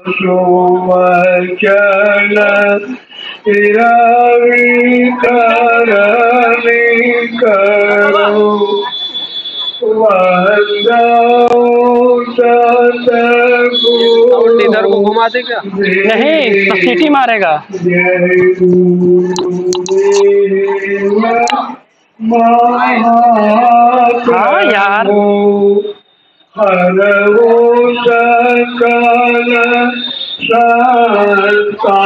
सुवचन रवि करनी करो इधर को घुमा दे क्या? नहीं तो सीटी मारेगा। हाँ यार हर सकल संता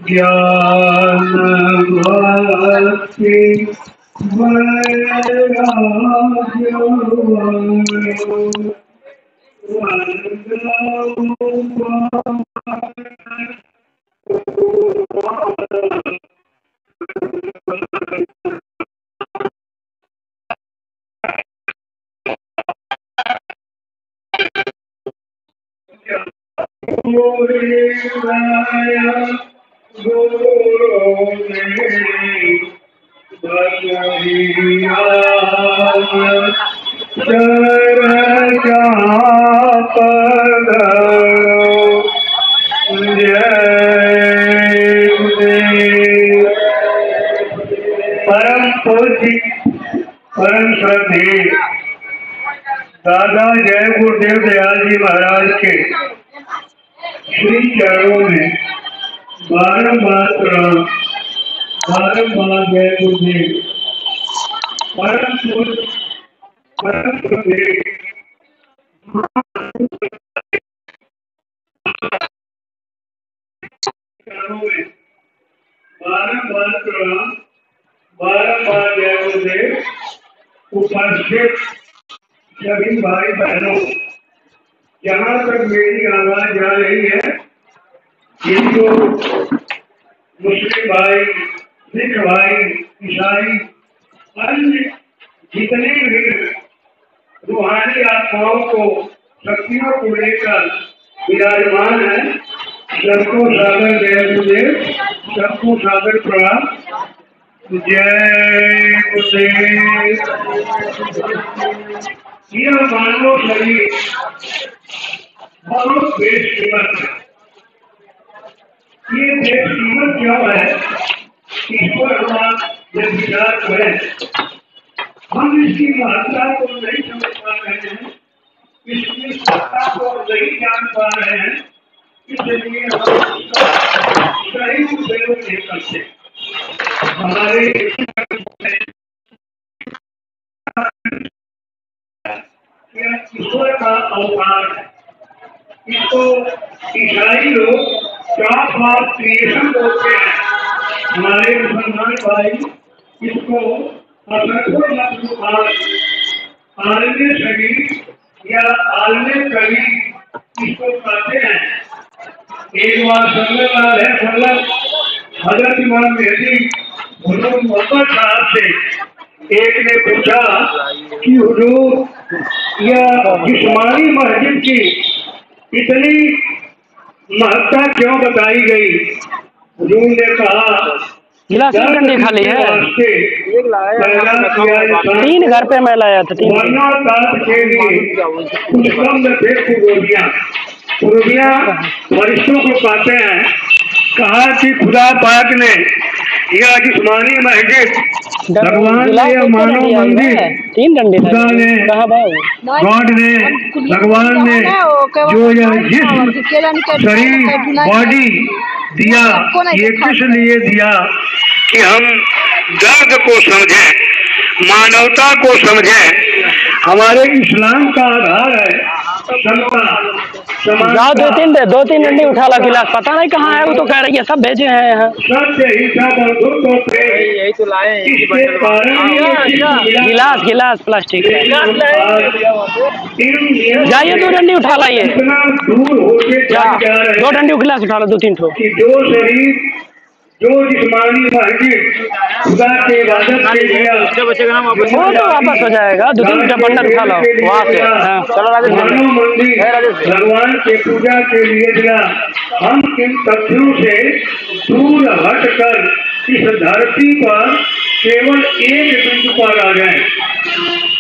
ज्ञान भक्ति परम पूज्य परम श्रद्धेय दादा जय गुरुदेव दयाल जी महाराज के श्री चरणों में बारंबार प्रणाम, बारंबार जय गुरुदेव। परम पूज्य परम श्रद्धेय चरणों में बारंबार प्रणाम, बारंबार जय गुरुदेव। उपस्थित सभी भाई बहनों, जहाँ तक मेरी आवाज जा रही है, हिंदू मुस्लिम भाई, सिख भाई, ईसाई, अन्य जितने भी रूहानी आत्माओं को शक्तियों को लेकर विराजमान है, सबको सागर जय गुरुदेव, सबको सागर प्रणाम, जय गुरुदेव। यह मानव शरीर बहुत बेशकीमत है। ये बेशकीमत क्यों है, इस पर हम जब विचार करें, हम इसकी महत्ता को नहीं समझ पा रहे हैं, इसकी सत्ता को नहीं जान पा रहे हैं, इसलिए हम सही उपयोग नहीं करते। हमारे ईश्वर का अवतार है। इसको ईसाई लोग चॉप ऑफ क्रिएशन बोलते हैं, हमारे मुसलमान भाई इसको आलमे शरीर या आलमे करीब इसको कहते हैं। एक बार हजरत इमाम मेहदी हुजूर मोहम्मद साहब से एक ने पूछा कि हुजूर यह जिस्मानी मस्जिद की इतनी महत्ता क्यों बताई गई? हुजूर ने कहा गिलास ठंडी खाली है, 3 घर पे मैं लाया था, 3 के लिए कुछ कम न थे फरिश्तों को कहते हैं। कहा कि खुदा पाक ने यह जिस्मानी मस्जिद, भगवान ने यह मानव मंदिर, खुदा ने, गॉड ने, भगवान ने जो यह जिस्म शरीर बॉडी दिया, ये किस लिए दिया कि हम दर्द को समझें, मानवता को समझें। हमारे इस्लाम का आधार है समता, जाओ 2-3 डंडी उठा ला गिलास, पता नहीं कहाँ है, वो तो कह रही है सब भेजे हैं यहाँ। यही तो लाए गिलास प्लास्टिक जाइए 2 डंडी उठा लाइए, 2 डंडी गिलास उठा लो, 2-3 ठो। जो शरीर जो जिस्मानी मस्जिद खुदा के इबादत के लिए वो तो वापस हो जाएगा, 2-3 बंडल उठा लो वहाँ से। मानव मंदिर भगवान के पूजा के लिए दिया। हम इन तथ्यों से दूर हटकर इस धरती पर केवल एक बिंदु पर आ जाए।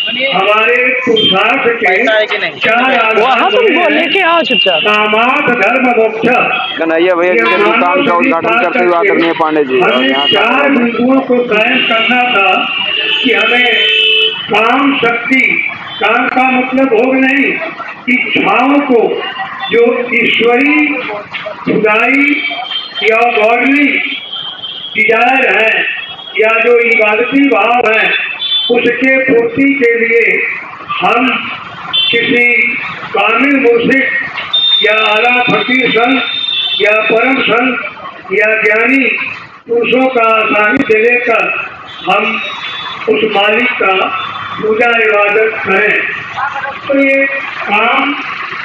हमारे पुरुषार्थ के चार वहाँ तुम बोल लेके आओ चुपचाप। कामार्थ धर्म मोक्ष। कन्हैया भैया के दुकान का उद्घाटन करते हुए आदरणीय पांडे जी। हमें चार बिंदुओं को कायम करना था कि हमें काम शक्ति, काम का मतलब भोग नहीं, इच्छाओं को जो ईश्वरी खुदाई या गॉडली डिजायर है या जो इबादती भाव है, उसके पूर्ति के लिए हम किसी कामिल मुर्शिद या आला फकीर संत या परम संत या ज्ञानी पुरुषों का सानिध्य लेकर हम उस मालिक का पूजा इबादत करें। तो ये काम,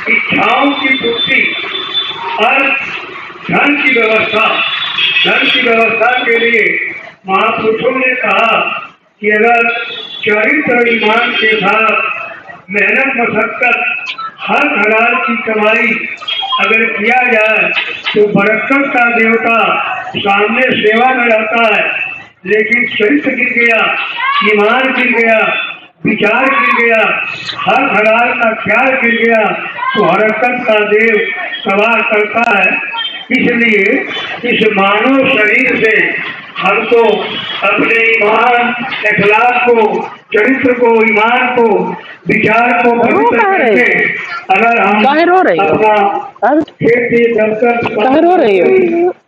इच्छाओं की पूर्ति और धन की व्यवस्था के लिए महापुरुषों ने कहा कि अगर चरित्र ईमान के साथ मेहनत मशक्कत हर हलाल की कमाई अगर किया जाए तो बरकत का देवता सामने सेवा में रहता है। लेकिन चरित्र गिर गया, ईमान गिर गया, विचार गिर गया, हर हलाल का ख्याल गिर गया तो हरकत का देव सवार करता है। इसलिए इस मानव शरीर से हमको अपने ईमान, अखलाक को, चरित्र को, ईमान को, विचार को पवित्र करके अगर हम अपना खेती रो रही हो,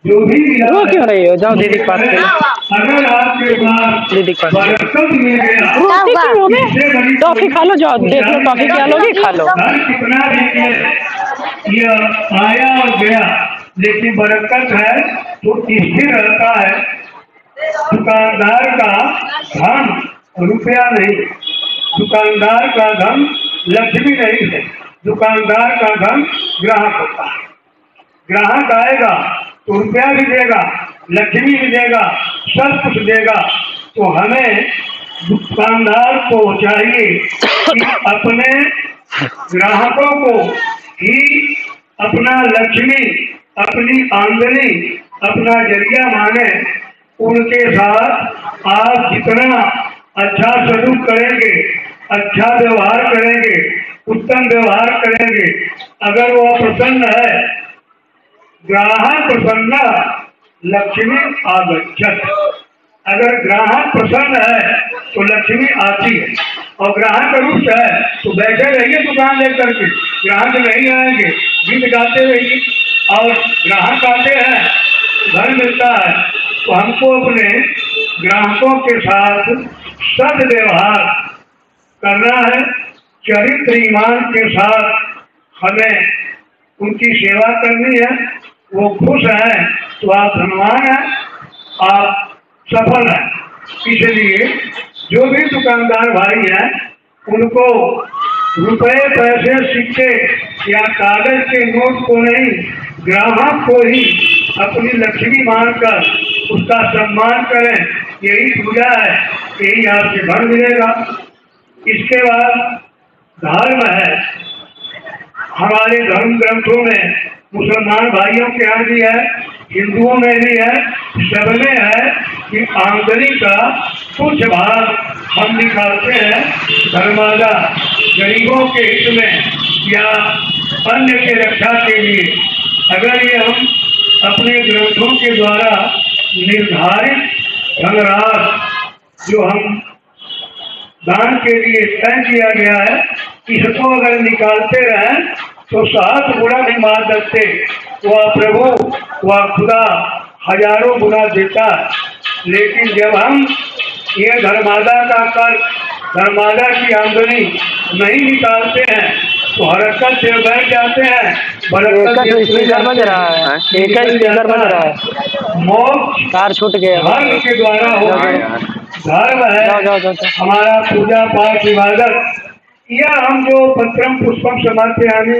जो भी रो क्यों रही हो? जाओ दीदी पास अगर आपके पास दीदी पास बरकत मिल गया, टॉफी खा लो, जाओ देख लो टॉफी क्या लोगे, खा लो। कितना भी यह आया और गया, लेकिन बरकत है तो स्थिर रहता है। दुकानदार का धन रुपया नहीं, दुकानदार का धन लक्ष्मी नहीं है, दुकानदार का धन ग्राहक होता है। ग्राहक आएगा तो रुपया भी देगा, लक्ष्मी भी देगा, सब कुछ देगा। तो हमें दुकानदार को चाहिए कि अपने ग्राहकों को ही अपना लक्ष्मी, अपनी आमदनी, अपना जरिया माने। उनके साथ आप जितना अच्छा सलूक करेंगे, अच्छा व्यवहार करेंगे, उत्तम व्यवहार करेंगे, अगर वो प्रसन्न है, ग्राहक प्रसन्न लक्ष्मी आगच्छत। अगर ग्राहक प्रसन्न है तो लक्ष्मी आती है, और ग्राहक रुष्ट है तो बैठे रहिए दुकान लेकर के, ग्राहक नहीं आएंगे, गीत गाते रहिए। और ग्राहक आते हैं, घर मिलता है, तो हमको अपने ग्राहकों के साथ सद्व्यवहार करना है। चरित्र ईमान के साथ हमें उनकी सेवा करनी है। वो खुश हैं तो आप धनवान हैं, आप सफल हैं। इसलिए जो भी दुकानदार भाई हैं उनको रुपए, पैसे, सिक्के या कागज के नोट को नहीं, ग्राहक को ही अपनी लक्ष्मी मानकर उसका सम्मान करें। यही पूजा है, यही आपसे धन मिलेगा। इसके बाद धर्म है। हमारे धर्म ग्रंथों में मुसलमान भाइयों के यहाँ भी है, हिंदुओं में भी है, सब में है कि आमदनी का कुछ भाग हम निकालते हैं धर्मादा, गरीबों के हित में या अन्य के रक्षा के लिए। अगर ये हम अपने ग्रंथों के द्वारा निर्धारित धनराशि जो हम दान के लिए तय किया गया है, इसको अगर निकालते रहें तो 7 गुना भी मार सकते, वह प्रभु, वह खुदा हजारों गुना देता है। लेकिन जब हम ये धर्मादा का कर, धर्मादा की आमदनी नहीं निकालते हैं तो हरकत से बैठ जाते हैं। स्पीकर बज रहा है, एक स्पीकर बज रहा है, मोक्ष कार छूट गया धर्म के द्वारा होगा। धर्म है हमारा पूजा पाठ इबादत। या हम जो पत्रम पुष्पम समर्पयामि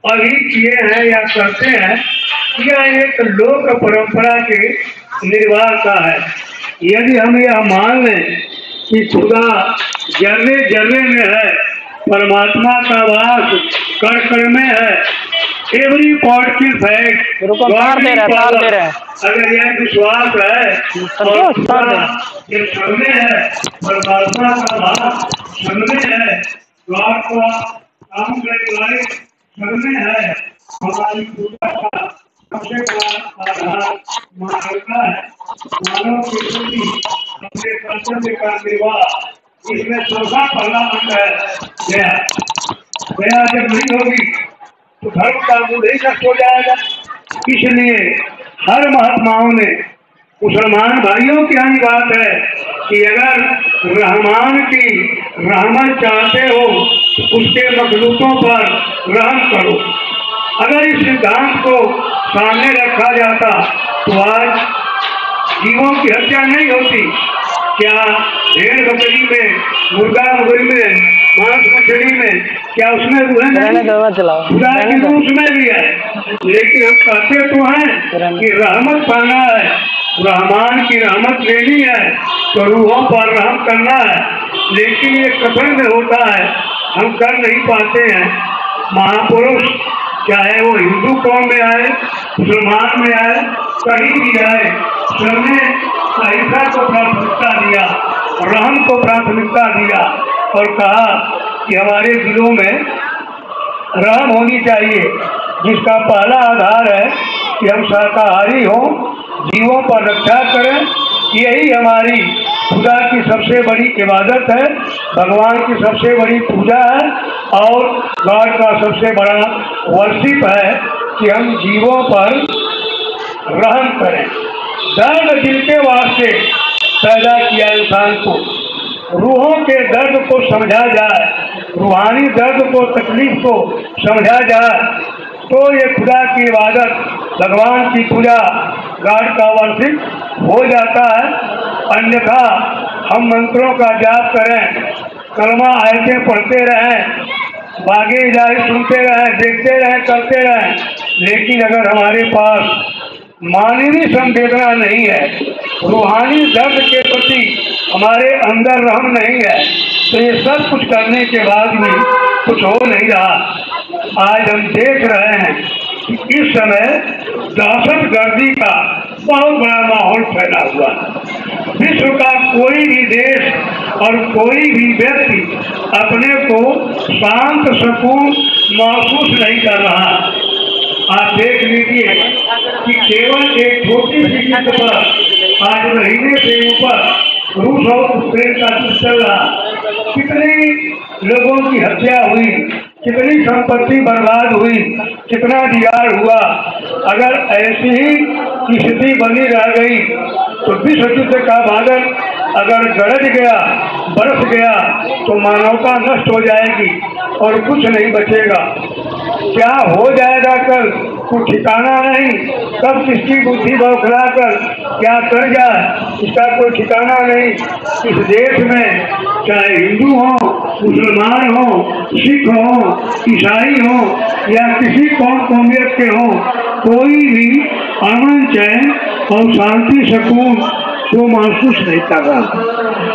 अभी किए हैं या करते हैं, यह एक लोक परंपरा के निर्वाह का है। यदि हम यह मान लें कि खुदा जर्रे जर्रे में है, परमात्मा का वास कण कण में है, एवरी पॉजिटिव फैक्ट रुको, तार दे रहे हैं। अगर यह विश्वास है और ये सामने है, परमात्मा का भाव सामने है, गॉड का काम करने सामने है, हमारी पूजा का सबसे बड़ा आधार मानवता है। मानव के प्रति अपने कर्तव्य का निर्वाह इसमें चौथा पहला अंग है दया। दया जब नहीं होगी तो धर्म का मूल ही नष्ट हो जाएगा। इसलिए हर महात्माओं ने मुसलमान भाइयों की यही बात है कि अगर रहमान की रहमत चाहते हो तो उसके मखलूकों पर रहम करो। अगर इस सिद्धांत को सामने रखा जाता तो आज जीवों की हत्या नहीं होती। क्या भेड़ बकरी में, मुर्गा मुर्गी में, मांस मछली में, क्या उसमें रूह नहीं? खुदा की रूह उसमें भी है। लेकिन हम कहते तो हैं कि रहमत पाना है, रहमान की रहमत लेनी है तो रूहों पर रहम करना है। लेकिन ये कथन में होता है, हम कर नहीं पाते हैं। महापुरुष चाहे वो हिंदू कौम में आए, मुसलमान में आए, कहीं भी आए, सबने अहिंसा को प्राथमिकता दिया, रहम को प्राथमिकता दिया और कहा कि हमारे दिलों में रहम होनी चाहिए, जिसका पहला आधार है कि हम शाकाहारी हों, जीवों पर रक्षा करें। यही हमारी खुदा की सबसे बड़ी इबादत है, भगवान की सबसे बड़ी पूजा है और गॉड का सबसे बड़ा वर्शिप है कि हम जीवों पर रहम करें। दर्द दिल के वास्ते पैदा किया इंसान को, रूहों के दर्द को समझा जाए, रूहानी दर्द को, तकलीफ को समझा जाए तो ये खुदा की इबादत, भगवान की पूजा, गॉड का वर्शिप हो जाता है। अन्यथा हम मंत्रों का जाप करें, कलमा आयतें पढ़ते रहें, बागे जाहि सुनते रहें, देखते रहें, करते रहें, लेकिन अगर हमारे पास मानवीय संवेदना नहीं है, रूहानी दर्द के प्रति हमारे अंदर रहम नहीं है, तो ये सब कुछ करने के बाद भी कुछ हो नहीं रहा। आज हम देख रहे हैं कि इस समय दहशतगर्दी का बहुत बड़ा माहौल फैला हुआ है। विश्व का कोई भी देश और कोई भी व्यक्ति अपने को शांत सुकून महसूस नहीं कर रहा। आप देख लीजिए कि केवल एक छोटी सी चीज पर आज महीने से ऊपर रूस और यूक्रेन का चल रहा, कितने लोगों की हत्या हुई, कितनी संपत्ति बर्बाद हुई, कितना बिगाड़ हुआ। अगर ऐसी ही स्थिति बनी रह गई तो विश्व युद्ध का बादल अगर गरज गया, बरस गया तो मानवता नष्ट हो जाएगी और कुछ नहीं बचेगा। क्या हो जाएगा कल कोई ठिकाना नहीं, कब किसकी बुद्धि बौखला कर क्या कर जाए इसका कोई ठिकाना नहीं। इस देश में चाहे हिंदू हो, मुसलमान हो, सिख हो, ईसाई हो या किसी कौमियत के हो, कोई भी अमन, चैन और शांति सुकून को महसूस नहीं कर रहा।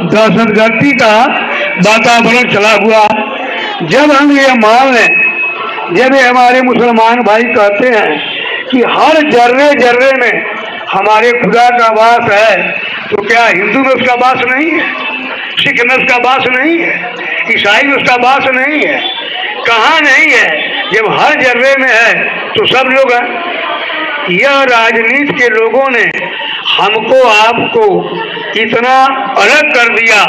दहशतगर्दी का वातावरण चला हुआ। जब हम ये मान लें, जब ये हमारे मुसलमान भाई कहते हैं कि हर जर्रे जर्रे में हमारे खुदा का वास है, तो क्या हिंदू में उसका वास नहीं है? सिख में उसका वास नहीं है? ईसाई में उसका वास नहीं है? कहाँ नहीं है? जब हर जर्रे में है तो सब लोग हैं। यह राजनीति के लोगों ने हमको आपको इतना अलग कर दिया।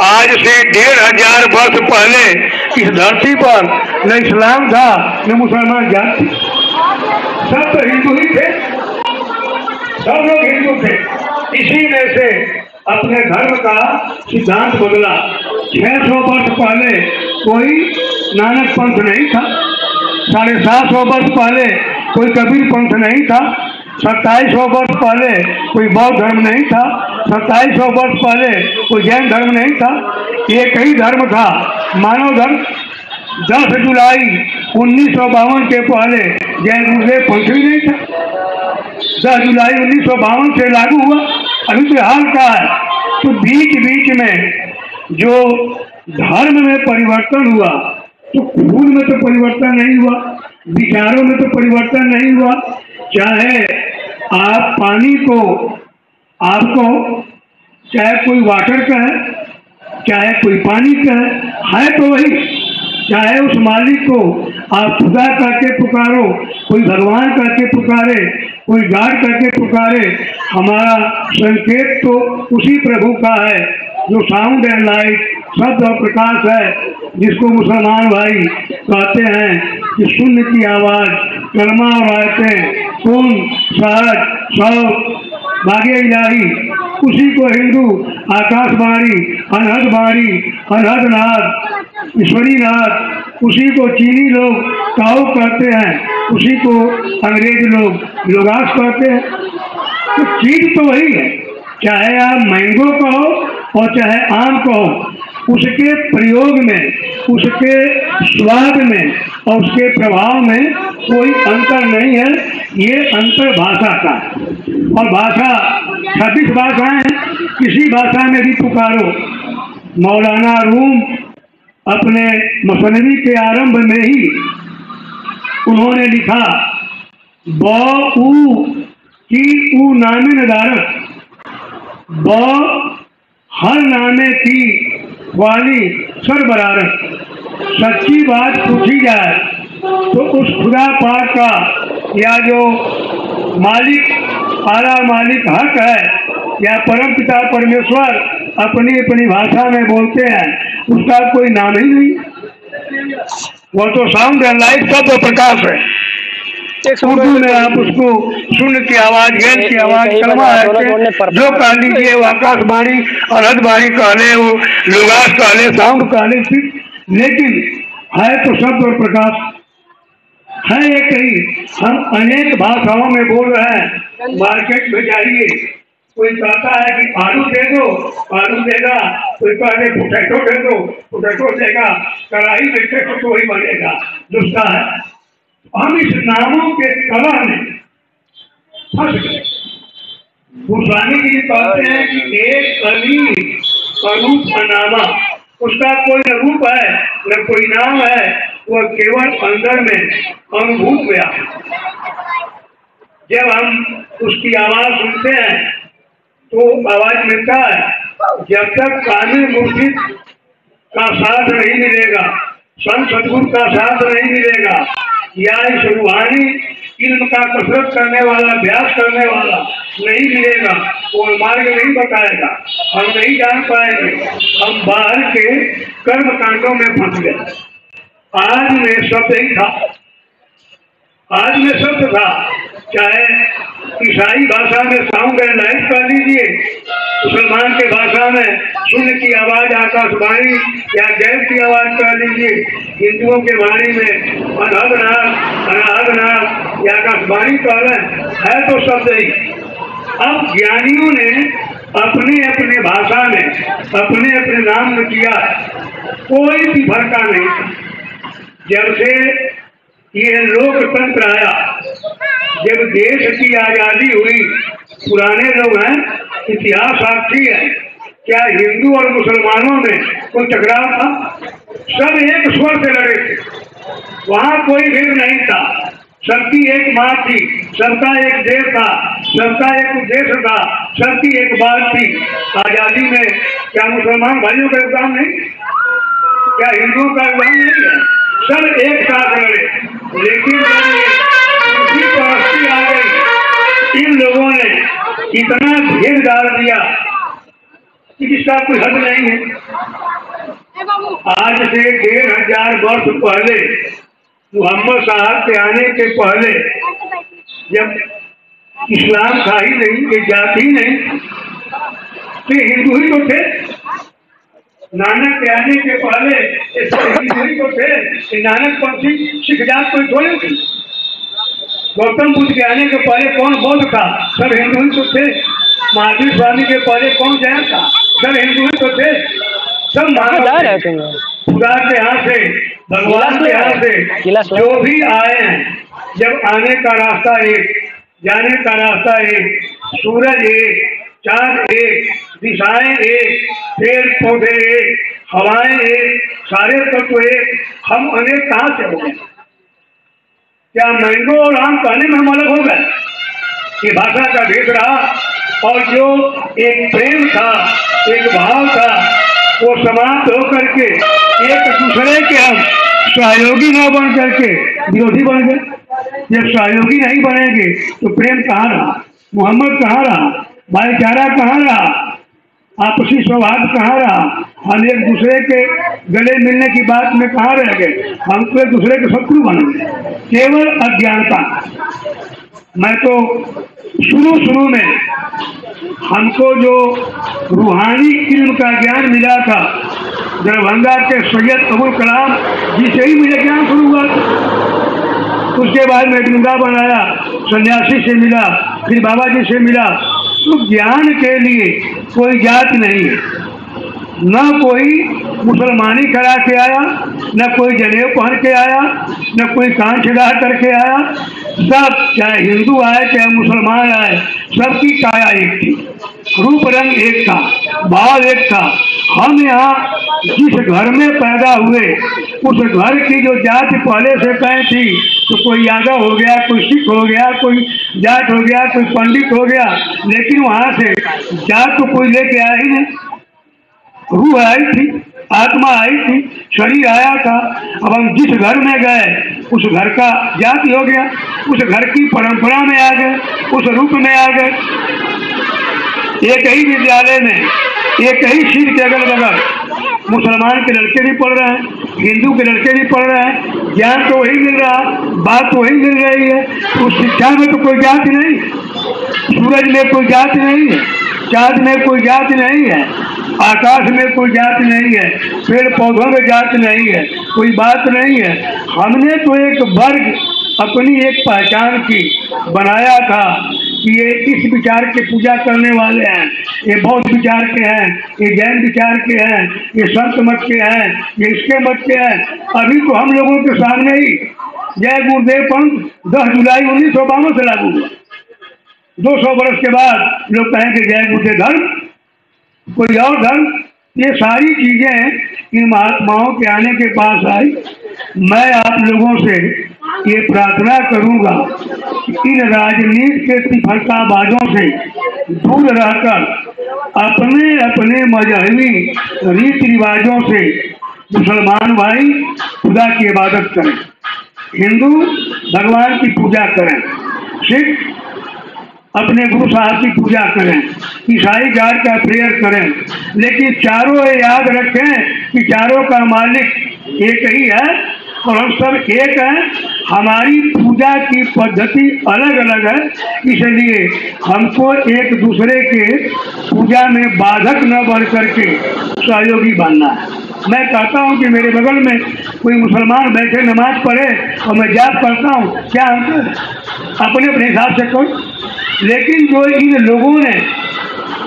आज से 1500 वर्ष पहले इस धरती पर न इस्लाम था न मुसलमान जात थे, सब तो हिंदू ही थे, सब लोग हिंदू थे। इसी में से अपने धर्म का सिद्धांत बदला। 600 वर्ष पहले कोई नानक पंथ नहीं था, 750 वर्ष पहले कोई कबीर पंथ नहीं था, 2700 वर्ष पहले कोई बौद्ध धर्म नहीं था, 2700 वर्ष पहले कोई जैन धर्म नहीं था। एक ही धर्म था, मानव धर्म। 10 जुलाई 1952 के पहले जैन गुरुदेव पंथ भी नहीं था। 10 जुलाई 1952 से लागू हुआ। अभी तो हाल का है। तो बीच बीच में जो धर्म में परिवर्तन हुआ तो खून में तो परिवर्तन नहीं हुआ। विचारों में तो परिवर्तन नहीं हुआ। चाहे आप पानी को आपको चाहे कोई वाटर का है, चाहे कोई पानी का है तो वही। चाहे उस मालिक को आप खुदा करके पुकारो, कोई भगवान करके पुकारे, कोई गाड करके पुकारे, हमारा संकेत तो उसी प्रभु का है जो साउंड एंड लाइट, शब्द और प्रकाश है, जिसको मुसलमान भाई कहते हैं कि शून्य की आवाज, कलमा और आयतें, कौन सहज सौ भाग्य इलाही, उसी को हिंदू आकाशवाणी, अनहद वाणी, अनहद नाद, ईश्वरी नाद, उसी को चीनी लोग काऊ कहते हैं, उसी को अंग्रेज लोग लोगास कहते हैं। तो चीज तो वही है, चाहे आप मैंगो कहो और चाहे आम कहो, उसके प्रयोग में, उसके स्वाद में और उसके प्रभाव में कोई अंतर नहीं है। ये अंतर भाषा का है। और भाषा 26 भाषाएं, किसी भाषा में भी पुकारो। मौलाना रूम अपने मसनवी के आरंभ में ही उन्होंने लिखा, ब ऊ की ऊ नामे नदारत, ब हर नामे की वाली सरबरारत। सच्ची बात पूछी जाए तो उस खुदा पाक का या जो मालिक, आला मालिक हक है, या परम पिता परमेश्वर अपनी अपनी भाषा में बोलते हैं, उसका कोई नाम ही नहीं। वो तो साउंड एंड लाइट, शब्द प्रकाश है। उर्दू में आप उसको शून्य की आवाज, गैर की आवाज, कलमा है, जो कह लीजिए, वो आकाशवाणी, अनहद वाणी कह ले, वो लोगास कह ले, साउंड कह ले, लेकिन है तो शब्द और प्रकाश है एक ही। हम अनेक भाषाओं में बोल रहे हैं। मार्केट में जाइए, कोई कहता है कि आलू दे दो, आलू देगा, कोई कहते पोटैटो दे दो, पोटैटो देगा, कढ़ाई में तो वही बनेगा, दूसरा है। हम इस नामों के कला में फंस गए। गोस्वामी जी कहते हैं कि एक अली अरूप अनामा, उसका कोई न रूप है न कोई नाम है, वह केवल अंदर में अनुभूत हुआ। जब हम उसकी आवाज सुनते हैं तो आवाज मिलता है। जब तक कामिल मुर्शिद का साथ नहीं मिलेगा, संत सदगुरु का साथ नहीं मिलेगा, या इस रूहानी इल्म का कसरत करने वाला, अभ्यास करने वाला नहीं मिलेगा, वो मार्ग नहीं बताएगा, हम नहीं जान पाएंगे। हम बाहर के कर्म कांडों में फंस गए। आज में शब्द ही था, आज में शब्द था, चाहे ईसाई भाषा में साउंड एंड लाइट कर लीजिए, मुसलमान के भाषा में शून्य की आवाज, आकाशवाणी या गैर की आवाज कर लीजिए, हिंदुओं के वाणी में अनहद नाद, अनाहद नाद या आकाशवाणी कह रहे है तो शब्द ही। अब ज्ञानियों ने अपने अपने भाषा में अपने अपने नाम में किया, कोई भी भड़का नहीं। जब से ये लोकतंत्र आया, जब देश की आजादी हुई, पुराने लोग हैं, इतिहास साक्षी है, क्या हिंदू और मुसलमानों में कोई टकराव था? सब एक स्वर से लड़े थे, वहां कोई भेद नहीं था। सबकी एक माँ थी, सबका एक देश था, सबका एक उद्देश्य था, सबकी एक बात थी। आजादी में क्या मुसलमान भाइयों का योगदान नहीं? क्या हिंदुओं का योगदान नहीं है? सब एक साथ लड़े। लेकिन उसी परिस्थिति आ गई, इन लोगों ने इतना भेद डाल दिया कि जिसका कोई हद नहीं है। आज से 1500 वर्ष पहले, मोहम्मद साहब के आने के पहले, जब इस्लाम था ही नहीं, ये जाति ही नहीं, तो हिंदू ही तो थे। नानक के आने के पहले हिंदू ही तो थे। नानक पंथी सिख जात कोई थोड़े थी। गौतम बुद्ध के आने के पहले कौन बौद्ध था? सब हिंदू ही तो थे। महावीर स्वामी के पहले कौन जैन था? सब हिंदू ही तो थे। सब खुदा के यहाँ से, भगवान के यहाँ से जो भी आए हैं, जब आने का रास्ता एक, जाने का रास्ता एक, सूरज एक, चांद एक, दिशाएं एक, पेड़ पौधे एक, हवाएं एक, सारे तत्व एक, हम अनेक कहाँ से हो गए? क्या मैंगो और आम कहने में हम अलग हो गए? ये भाषा का भेद रहा, और जो एक प्रेम था, एक भाव था, वो समाप्त होकर के एक दूसरे के हम सहयोगी न बन करके विरोधी बन गए। जब सहयोगी नहीं बनेंगे तो प्रेम कहाँ रहा, मोहम्मद कहाँ रहा, भाईचारा कहाँ रहा, आपसी सौहार्द कहाँ रहा? हम एक दूसरे के गले मिलने की बात में कहाँ रह गए? हम तो एक दूसरे के शत्रु बन गए, केवल अज्ञानता। मैं तो शुरू में हमको जो रूहानी इल्म का ज्ञान मिला था, दरभंगा के सैयद अबुल कलाम जी से ही मुझे ज्ञान शुरू हुआ। उसके बाद मैं वृंदावन आया, सन्यासी से मिला, फिर बाबा जी से मिला। तो ज्ञान के लिए कोई जात नहीं है, न कोई मुसलमानी करा के आया, न कोई जनेऊ पहन के आया, न कोई कान छेड़ा करके आया। सब, चाहे हिंदू आए चाहे मुसलमान आए, सबकी काया एक थी, रूप रंग एक था, भाव एक था। हम यहाँ जिस घर में पैदा हुए, उस घर की जो जाति पहले से तय थी, तो कोई यादव हो गया, कोई सिख हो गया, कोई जाट हो गया, कोई पंडित हो गया, लेकिन वहां से जात तो कोई लेके आया ही नहीं। रूह आई थी, आत्मा आई थी, शरीर आया था। अब हम जिस घर में गए, उस घर का जाति हो गया, उस घर की परंपरा में आ गए, उस रूप में आ गए। एक ही विद्यालय में, एक ही सीट के अगल बगल मुसलमान के लड़के भी पढ़ रहे हैं, हिंदू के लड़के भी पढ़ रहे हैं। ज्ञान तो वही मिल रहा, बात तो वही मिल रही है। उस शिक्षा में तो कोई जाति नहीं, सूरज में कोई जाति नहीं है, चाँद में कोई जाति नहीं है, आकाश में कोई जाति नहीं है, पेड़ पौधों में जाति नहीं है, कोई बात नहीं है। हमने तो एक वर्ग, अपनी एक पहचान की बनाया था कि ये इस विचार के पूजा करने वाले हैं, ये बौद्ध विचार के हैं, ये जैन विचार के हैं, ये संत मत के हैं, ये इसके मत के हैं। अभी तो हम लोगों के सामने ही जय गुरुदेव पंथ 10 जुलाई 1952 से लागू हुआ। 200 वर्ष के बाद लोग कहेंगे जय गुरुदेव धर्म, कोई और धर्म। ये सारी चीजें इन महात्माओं के आने के पास आई। मैं आप लोगों से ये प्रार्थना करूंगा कि इन राजनीति के तिफरकाबाजों से दूर रहकर अपने अपने मजहबी रीति रिवाजों से मुसलमान भाई खुदा की इबादत करें, हिंदू भगवान की पूजा करें, सिख अपने गुरु साहब की पूजा करें, ईसाई गॉड का प्रेयर करें, लेकिन चारों याद रखें कि चारों का मालिक एक ही है और हम सब एक हैं। हमारी पूजा की पद्धति अलग अलग है, इसलिए हमको एक दूसरे के पूजा में बाधक न बढ़ करके सहयोगी बनना है। मैं कहता हूँ कि मेरे बगल में कोई मुसलमान बैठे नमाज पढ़े और मैं जाप करता हूँ, क्या अपने अपने हिसाब से करो। लेकिन जो इन लोगों ने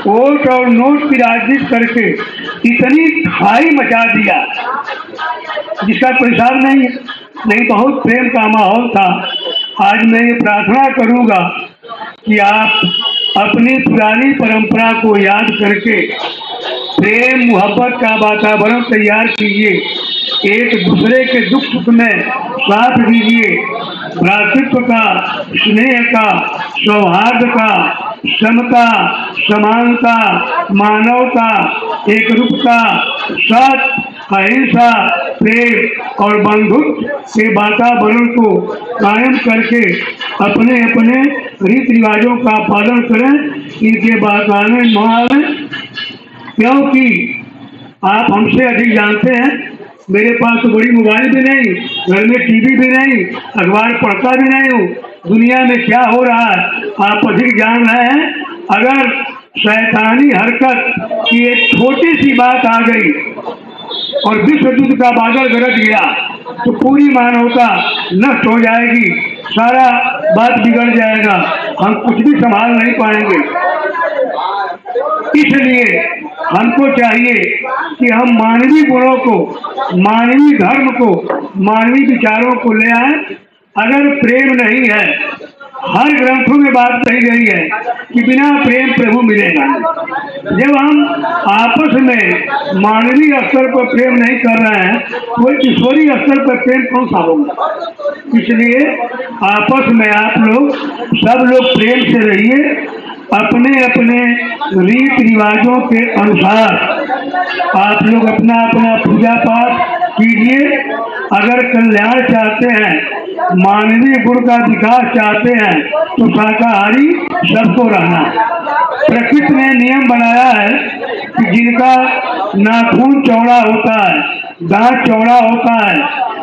वोट और नोट की राजनीति करके इतनी खाई मचा दिया जिसका कोई हिसाब नहीं है, नहीं बहुत प्रेम का माहौल था। आज मैं ये प्रार्थना करूंगा कि आप अपनी पुरानी परंपरा को याद करके प्रेम मोहब्बत का वातावरण तैयार कीजिए, एक दूसरे के दुख सुख में साथ दीजिए, भ्रातृत्व का, स्नेह का, सौहार्द का, समता, समानता, मानवता, एक रूपता, सत्य, अहिंसा, प्रेम और बंधुत्व के वातावरण को कायम करके अपने अपने रीति रिवाजों का पालन करें। इनके बात आने न आवे, क्योंकि आप हमसे अधिक जानते हैं। मेरे पास तो बड़ी मोबाइल भी नहीं, घर में टीवी भी नहीं, अखबार पढ़ता भी नहीं हूँ। दुनिया में क्या हो रहा है आप अधिक जान रहे हैं। अगर शैतानी हरकत की एक छोटी सी बात आ गई और विश्व युद्ध का बादल गरज गया तो पूरी मानवता नष्ट हो जाएगी, सारा बात बिगड़ जाएगा, हम कुछ भी संभाल नहीं पाएंगे। इसलिए हमको चाहिए कि हम मानवीय गुणों को, मानवीय धर्म को, मानवीय विचारों को ले आए। अगर प्रेम नहीं है, हर ग्रंथों में बात कही गई है कि बिना प्रेम प्रभु मिलेगा। जब हम आपस में मानवीय स्तर पर प्रेम नहीं कर रहे हैं तो ईश्वरीय स्तर पर प्रेम कौन सा होगा। इसलिए आपस में आप लोग सब लोग प्रेम से रहिए, अपने अपने रीति रिवाजों के अनुसार आप लोग अपना अपना पूजा पाठ कीजिए। अगर कल्याण चाहते हैं, मानवीय गुण का विकास चाहते हैं तो शाकाहारी सबको रहना। प्रकृति ने नियम बनाया है कि जिनका नाखून चौड़ा होता है, दांत चौड़ा होता है,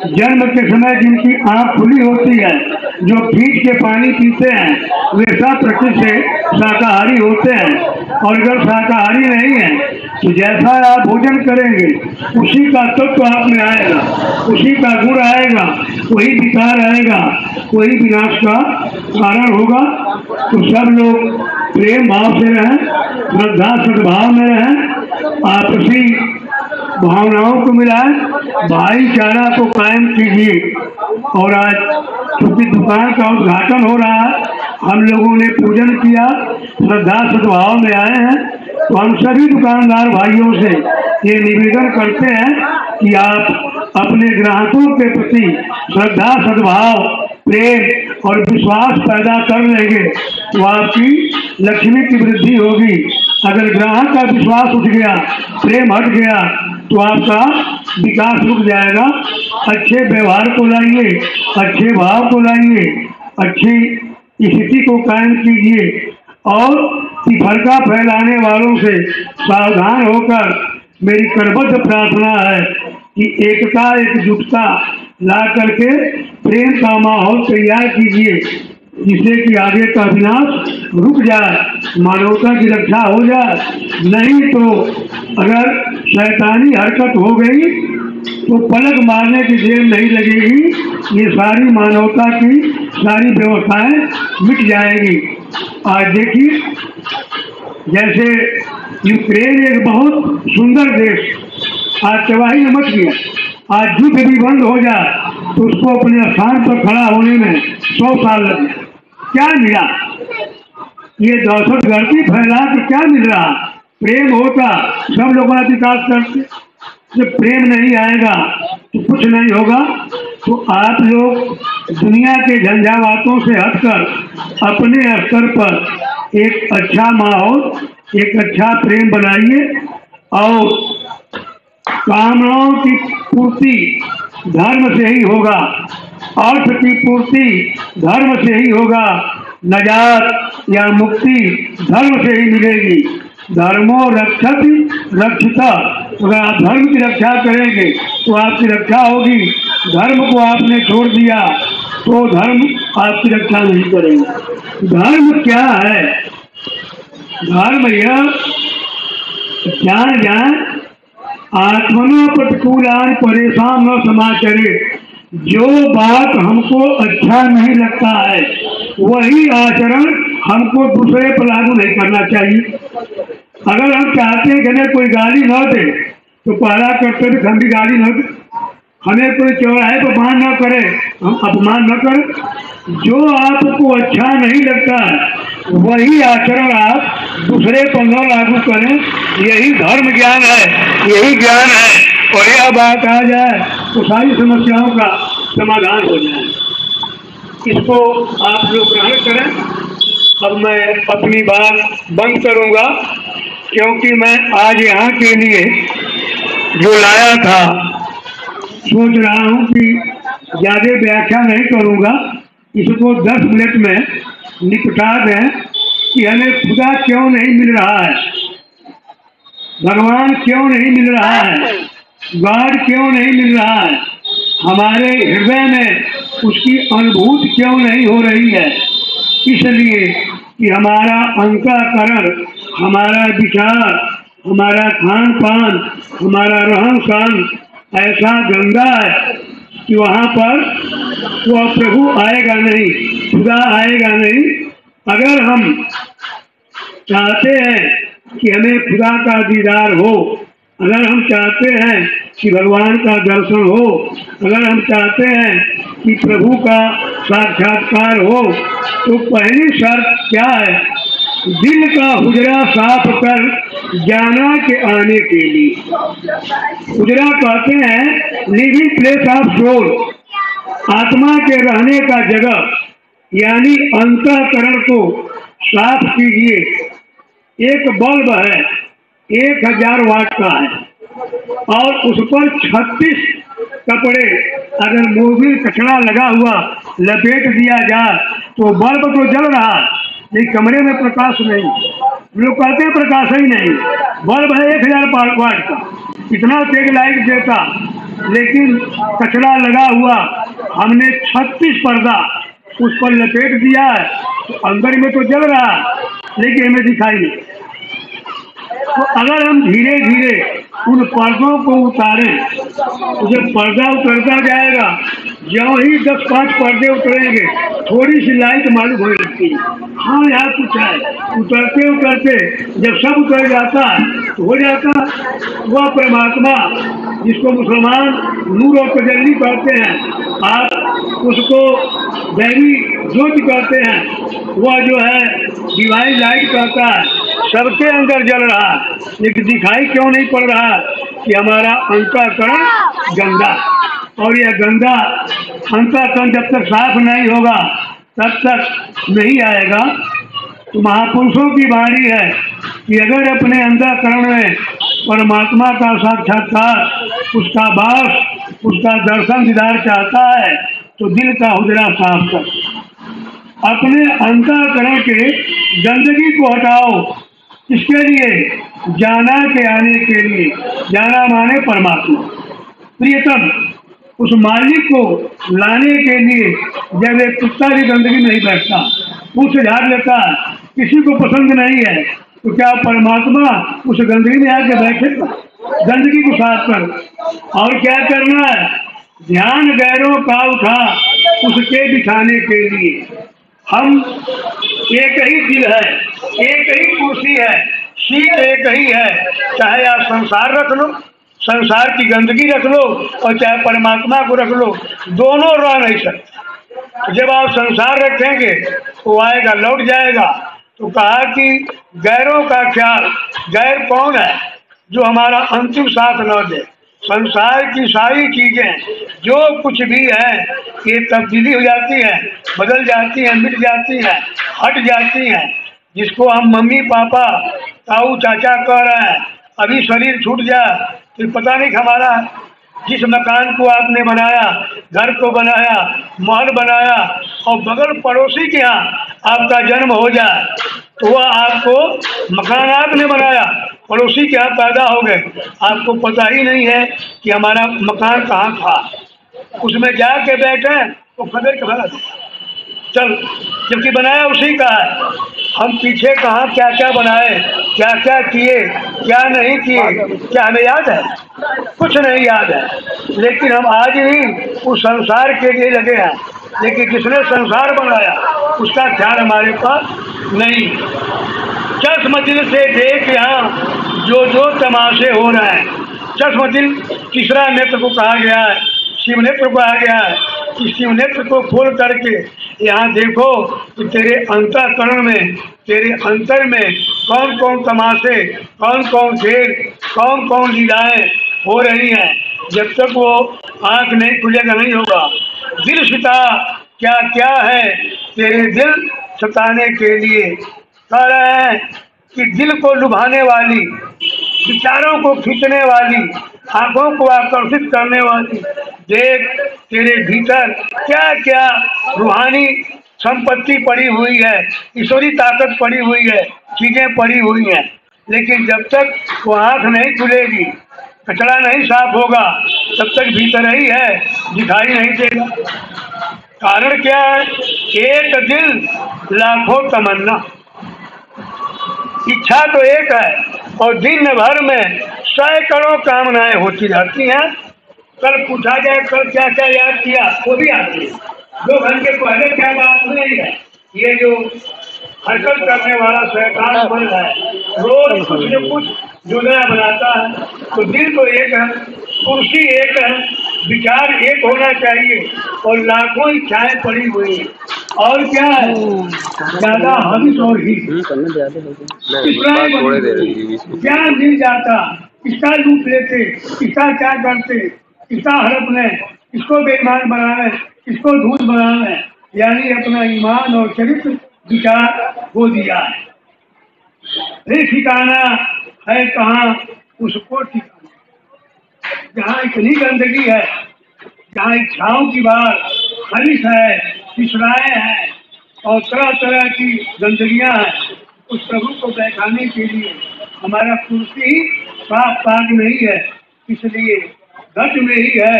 जन्म के समय जिनकी आंख खुली होती है, जो खींच के पानी पीते हैं, वे सब प्रकृति से शाकाहारी होते हैं। और अगर शाकाहारी नहीं है तो जैसा आप भोजन करेंगे उसी का तत्व आप में आएगा, उसी का गुण आएगा, वही विकार आएगा, वही विनाश का कारण होगा। तो सब लोग प्रेम भाव से रहें, श्रद्धा सद्भाव में रहें, आपसी भावनाओं को मिलाएं, भाईचारा को कायम कीजिए। और आज चूंकि दुकान का उद्घाटन हो रहा है, हम लोगों ने पूजन किया, श्रद्धा सद्भाव में आए हैं, तो हम सभी दुकानदार भाइयों से ये निवेदन करते हैं कि आप अपने ग्राहकों के प्रति श्रद्धा सद्भाव प्रेम और विश्वास पैदा कर लेंगे तो आपकी लक्ष्मी की वृद्धि होगी। अगर ग्राहक का विश्वास उठ गया, प्रेम हट गया तो आपका विकास रुक जाएगा। अच्छे व्यवहार को लाइए, अच्छे भाव को लाइए, अच्छी स्थिति को कायम कीजिए और विफलता फैलाने वालों से सावधान होकर मेरी करबद्ध प्रार्थना है कि एकता एकजुटता ला करके प्रेम का माहौल तैयार कीजिए, जिससे कि आगे का विनाश रुक जाए, मानवता की रक्षा हो जाए। नहीं तो अगर शैतानी हरकत हो गई तो पलक मारने की देर नहीं लगेगी, ये सारी मानवता की सारी व्यवस्थाएं मिट जाएगी। आज देखिए, जैसे यूक्रेन एक बहुत सुंदर देश आज तबाही में मच गया, आज युद्ध भी बंद हो जाए तो उसको अपने स्थान पर खड़ा होने में 100 साल लगे। क्या मिला? ये दहशतगर्दी फैला के क्या मिल रहा? प्रेम होता सब लोग विकास करते, जब प्रेम नहीं आएगा तो कुछ नहीं होगा। तो आप लोग दुनिया के झंझावातों से हटकर अपने स्तर पर एक अच्छा माहौल, एक अच्छा प्रेम बनाइए और कामनाओं की पूर्ति धर्म से ही होगा, अर्थ की पूर्ति धर्म से ही होगा, नजात या मुक्ति धर्म से ही मिलेगी। धर्मो रक्षति रक्षिता, अगर आप धर्म की रक्षा करेंगे तो आपकी रक्षा होगी। धर्म को आपने छोड़ दिया तो धर्म आपकी रक्षा नहीं करेंगे। धर्म क्या है? धर्म यह जान जाए आत्मनो प्रतिकूलान परेशान न समाचरे, जो बात हमको अच्छा नहीं लगता है वही आचरण हमको दूसरे पर लागू नहीं करना चाहिए। अगर हम चाहते हैं कि हमें कोई गाली न दे तो पहला कर्तव्य हम भी गाली न दे, हमें कोई चौराहे पर मान न करे, हम अपमान न करें। जो आपको अच्छा नहीं लगता है वही आचरण आप दूसरे पर न लागू करें, यही धर्म ज्ञान है, यही ज्ञान है। और यह बात आ जाए तो सारी समस्याओं का समाधान हो जाए। इसको आप लोग ग्रहण करें। अब मैं अपनी बात बंद करूंगा, क्योंकि मैं आज यहाँ के लिए जो लाया था सोच रहा हूँ कि ज़्यादा व्याख्या नहीं करूँगा, इसको 10 मिनट में निपटा दें कि हमें खुदा क्यों नहीं मिल रहा है, भगवान क्यों नहीं मिल रहा है, गॉड क्यों नहीं मिल रहा है, हमारे हृदय में उसकी अनुभूति क्यों नहीं हो रही है। इसलिए कि हमारा अंतःकरण, हमारा विचार, हमारा खान पान, हमारा रहन सहन ऐसा गंदा है कि वहाँ पर वह प्रभु आएगा नहीं, खुदा आएगा नहीं। अगर हम चाहते हैं कि हमें खुदा का दीदार हो, अगर हम चाहते हैं कि भगवान का दर्शन हो, अगर हम चाहते हैं कि प्रभु का साक्षात्कार हो, तो पहली शर्त क्या है दिल का हुजरा साफ कर जाना के आने के लिए। हुजरा कहते हैं लिविंग प्लेस ऑफ सोल, आत्मा के रहने का जगह, यानी अंतःकरण को साफ कीजिए। एक बल्ब है 1000 वाट का है और उस पर 36 कपड़े अगर मोबिल कचरा लगा हुआ लपेट दिया जाए तो बल्ब तो जल रहा है, लेकिन कमरे में प्रकाश नहीं। लोग कहते हैं प्रकाश ही नहीं। बल्ब है 1000 वाट का, इतना तेज लाइट देता, लेकिन कचरा लगा हुआ हमने 36 पर्दा उस पर लपेट दिया है, तो अंदर में तो जल रहा है लेकिन हमें दिखाई नहीं। तो अगर हम धीरे धीरे उन पर्दों को उतारें तो जब पर्दा उतरता जाएगा, ज्यों ही 10-5 पर्दे उतरेंगे थोड़ी सी लाइट मालूम होने लगती है। हाँ यहाँ कुछ है। उतरते उतरते जब सब उतर जाता है तो हो जाता वह परमात्मा जिसको मुसलमान नूर और तजल्ली कहते हैं, आप उसको दैवी ज्योति कहते हैं, वह जो है डिवाइन लाइट कहता है, सबके अंदर जल रहा है, लेकिन दिखाई क्यों नहीं पड़ रहा कि हमारा अंतःकरण गंदा। और यह गंदा अंतःकरण जब तक साफ नहीं होगा तब तक नहीं आएगा। तो महापुरुषों की वाणी है कि अगर अपने अंतःकरण में परमात्मा का साक्षात्कार, उसका वास, उसका दर्शन दीदार चाहता है तो दिल का हुजरा साफ कर, अपने अंतःकरण के गंदगी को हटाओ। इसके लिए जाना के आने के लिए, जाना माने परमात्मा प्रियतम उस मालिक को लाने के लिए। जब एक कुत्ता भी गंदगी में नहीं बैठता, पूछ झाड़ लेता, किसी को पसंद नहीं है, तो क्या परमात्मा उस गंदगी में आके बैठेगा? गंदगी को साफ कर। और क्या करना है? ध्यान गैरों का उठा उसके बिठाने के लिए। हम एक ही दिल है, एक ही कुर्सी है, सीट एक ही है। चाहे आप संसार रख लो, संसार की गंदगी रख लो, और चाहे परमात्मा को रख लो, दोनों रह नहीं सकते। जब आप संसार रखेंगे वो आएगा लौट जाएगा। तो कहा कि गैरों का ख्याल, गैर कौन है? जो हमारा अंतिम साथ न दे। संसार की सारी चीजें जो कुछ भी है ये तब्दीली हो जाती है, बदल जाती हैं, मिट जाती हैं, हट जाती हैं। जिसको हम मम्मी पापा ताऊ चाचा कह रहे हैं, अभी शरीर छूट जाए तो पता नहीं हमारा। जिस मकान को आपने बनाया, घर को बनाया, महल बनाया, और बगल पड़ोसी के यहाँ आपका जन्म हो जाए तो वह आपको, मकान आपने बनाया, पड़ोसी के यहाँ पैदा हो गए, आपको पता ही नहीं है कि हमारा मकान कहाँ था। उसमें जाके बैठे तो खबर के भला चल, जबकि बनाया उसी का है। हम पीछे कहाँ क्या क्या बनाए, क्या क्या किए, क्या नहीं किए, क्या हमें याद है? कुछ नहीं याद है। लेकिन हम आज भी उस संसार के लिए लगे हैं, लेकिन जिसने संसार बनाया उसका ख्याल हमारे पास नहीं। चश्मदिल से देख यहाँ जो जो तमाशे हो रहे हैं। चश्मदिल तीसरा नेत्र को कहा गया है, शिव नेत्र को कहा गया है कि शिव नेत्र को खोल करके यहाँ देखो कि तेरे अंतःकरण में, तेरे अंतर में कौन कौन तमाशे, कौन कौन खेल, कौन कौन लीलाएं हो रही हैं। जब तक वो आँख नहीं खुलेगा नहीं होगा। दिल सिता क्या क्या है तेरे दिल सताने के लिए। कह रहे हैं कि दिल को लुभाने वाली, विचारों को खींचने वाली, आंखों को आकर्षित करने वाली, देख तेरे भीतर क्या क्या रूहानी संपत्ति पड़ी हुई है, ईश्वरी ताकत पड़ी हुई है, चीजें पड़ी हुई हैं। लेकिन जब तक वो आँख नहीं खुलेगी, कचरा नहीं साफ होगा, तब तक भीतर ही है, दिखाई नहीं देगा। कारण क्या है? एक दिल लाखों तमन्ना। इच्छा तो एक है और दिन भर में सैकड़ों कामनाएं होती रहती हैं। कल पूछा जाए कल क्या क्या याद किया, वो भी आती है। 2 घंटे पहले क्या बात नहीं है। ये जो हरकत करने वाला शैतान बन रहा है, रोज कुछ न कुछ योजना बनाता है। तो दिल तो एक है, कुर्सी एक है, विचार एक होना चाहिए, और लाखों इच्छाएं पड़ी हुई हैं। और क्या है, ज्यादा हविष और ही ज्ञान मिल जाता, इसका लूट लेते, इसका क्या करते, इसका हड़प ले, इसको बेईमान बनावे, इसको धूल बनावे, यानी अपना ईमान और चरित्र विचार हो दिया है। फिर ठिकाना है कहाँ, उसको ठिकाना जहाँ इतनी गंदगी है, जहाँ इच्छाओं की बात खलिश है, पिछड़ाए हैं और तरह तरह की गंदगियां हैं, उस प्रभु को बैठाने के लिए हमारा कुर्सी ही साफ पाक नहीं है, इसलिए घट में ही है,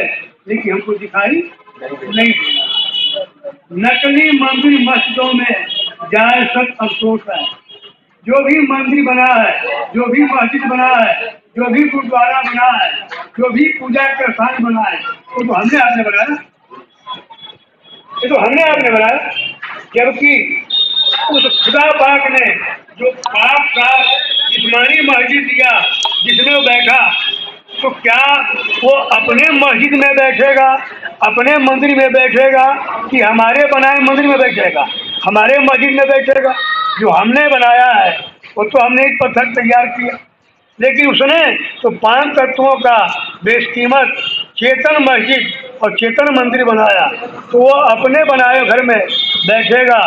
लेकिन हमको दिखाई नहीं देगा। नकली मंदिर मस्जिदों में जाए सब अफसोस है। जो भी मंदिर बना है, जो भी मस्जिद बना है, जो भी गुरुद्वारा बना है, जो भी पूजा का स्थान बना है, वो तो हमने आपने बनाया, ये तो हमने आपने बनाया। जबकि उस खुदा पाक ने जो पाक का जिस्मानी मस्जिद दिया, जिसमें वो बैठा, तो क्या वो अपने मस्जिद में बैठेगा, अपने मंदिर में बैठेगा, कि हमारे बनाए मंदिर में बैठेगा, हमारे मस्जिद में बैठेगा? जो हमने बनाया है वो तो हमने एक पत्थर तैयार किया, लेकिन उसने तो 5 तत्वों का बेशकीमत चेतन मस्जिद और चेतन मंदिर बनाया, तो वो अपने बनाए घर में बैठेगा,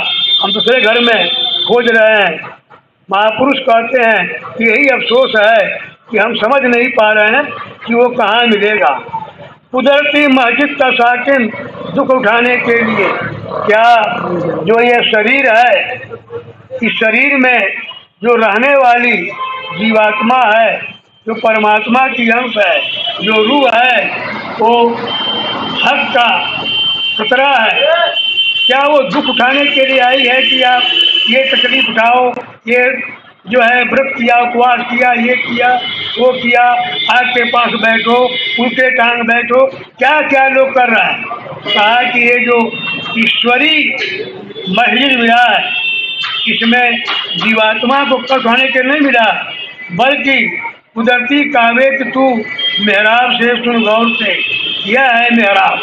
हम दूसरे घर में खोज रहे हैं। महापुरुष कहते हैं कि यही अफसोस है कि हम समझ नहीं पा रहे हैं कि वो कहाँ मिलेगा। कुदरती मस्जिद का साकिन दुख उठाने के लिए क्या जो ये शरीर है, इस शरीर में जो रहने वाली जीवात्मा है, जो परमात्मा की अंश है, जो रूह है, वो हक का खतरा है, क्या वो दुख उठाने के लिए आई है कि आप ये तकलीफ उठाओ, ये जो है व्रत किया, उपवास किया, ये किया, वो किया, आग के पास बैठो, उल्टे टांग बैठो, क्या क्या लोग कर रहे हैं। कहा कि ये जो ईश्वरी मस्जिद मिला है, इसमें जीवात्मा को कष्ट होने के नहीं मिला, बल्कि कुदरती कावे कि तू मेहराब से सुन गौर से, यह है मेहराब।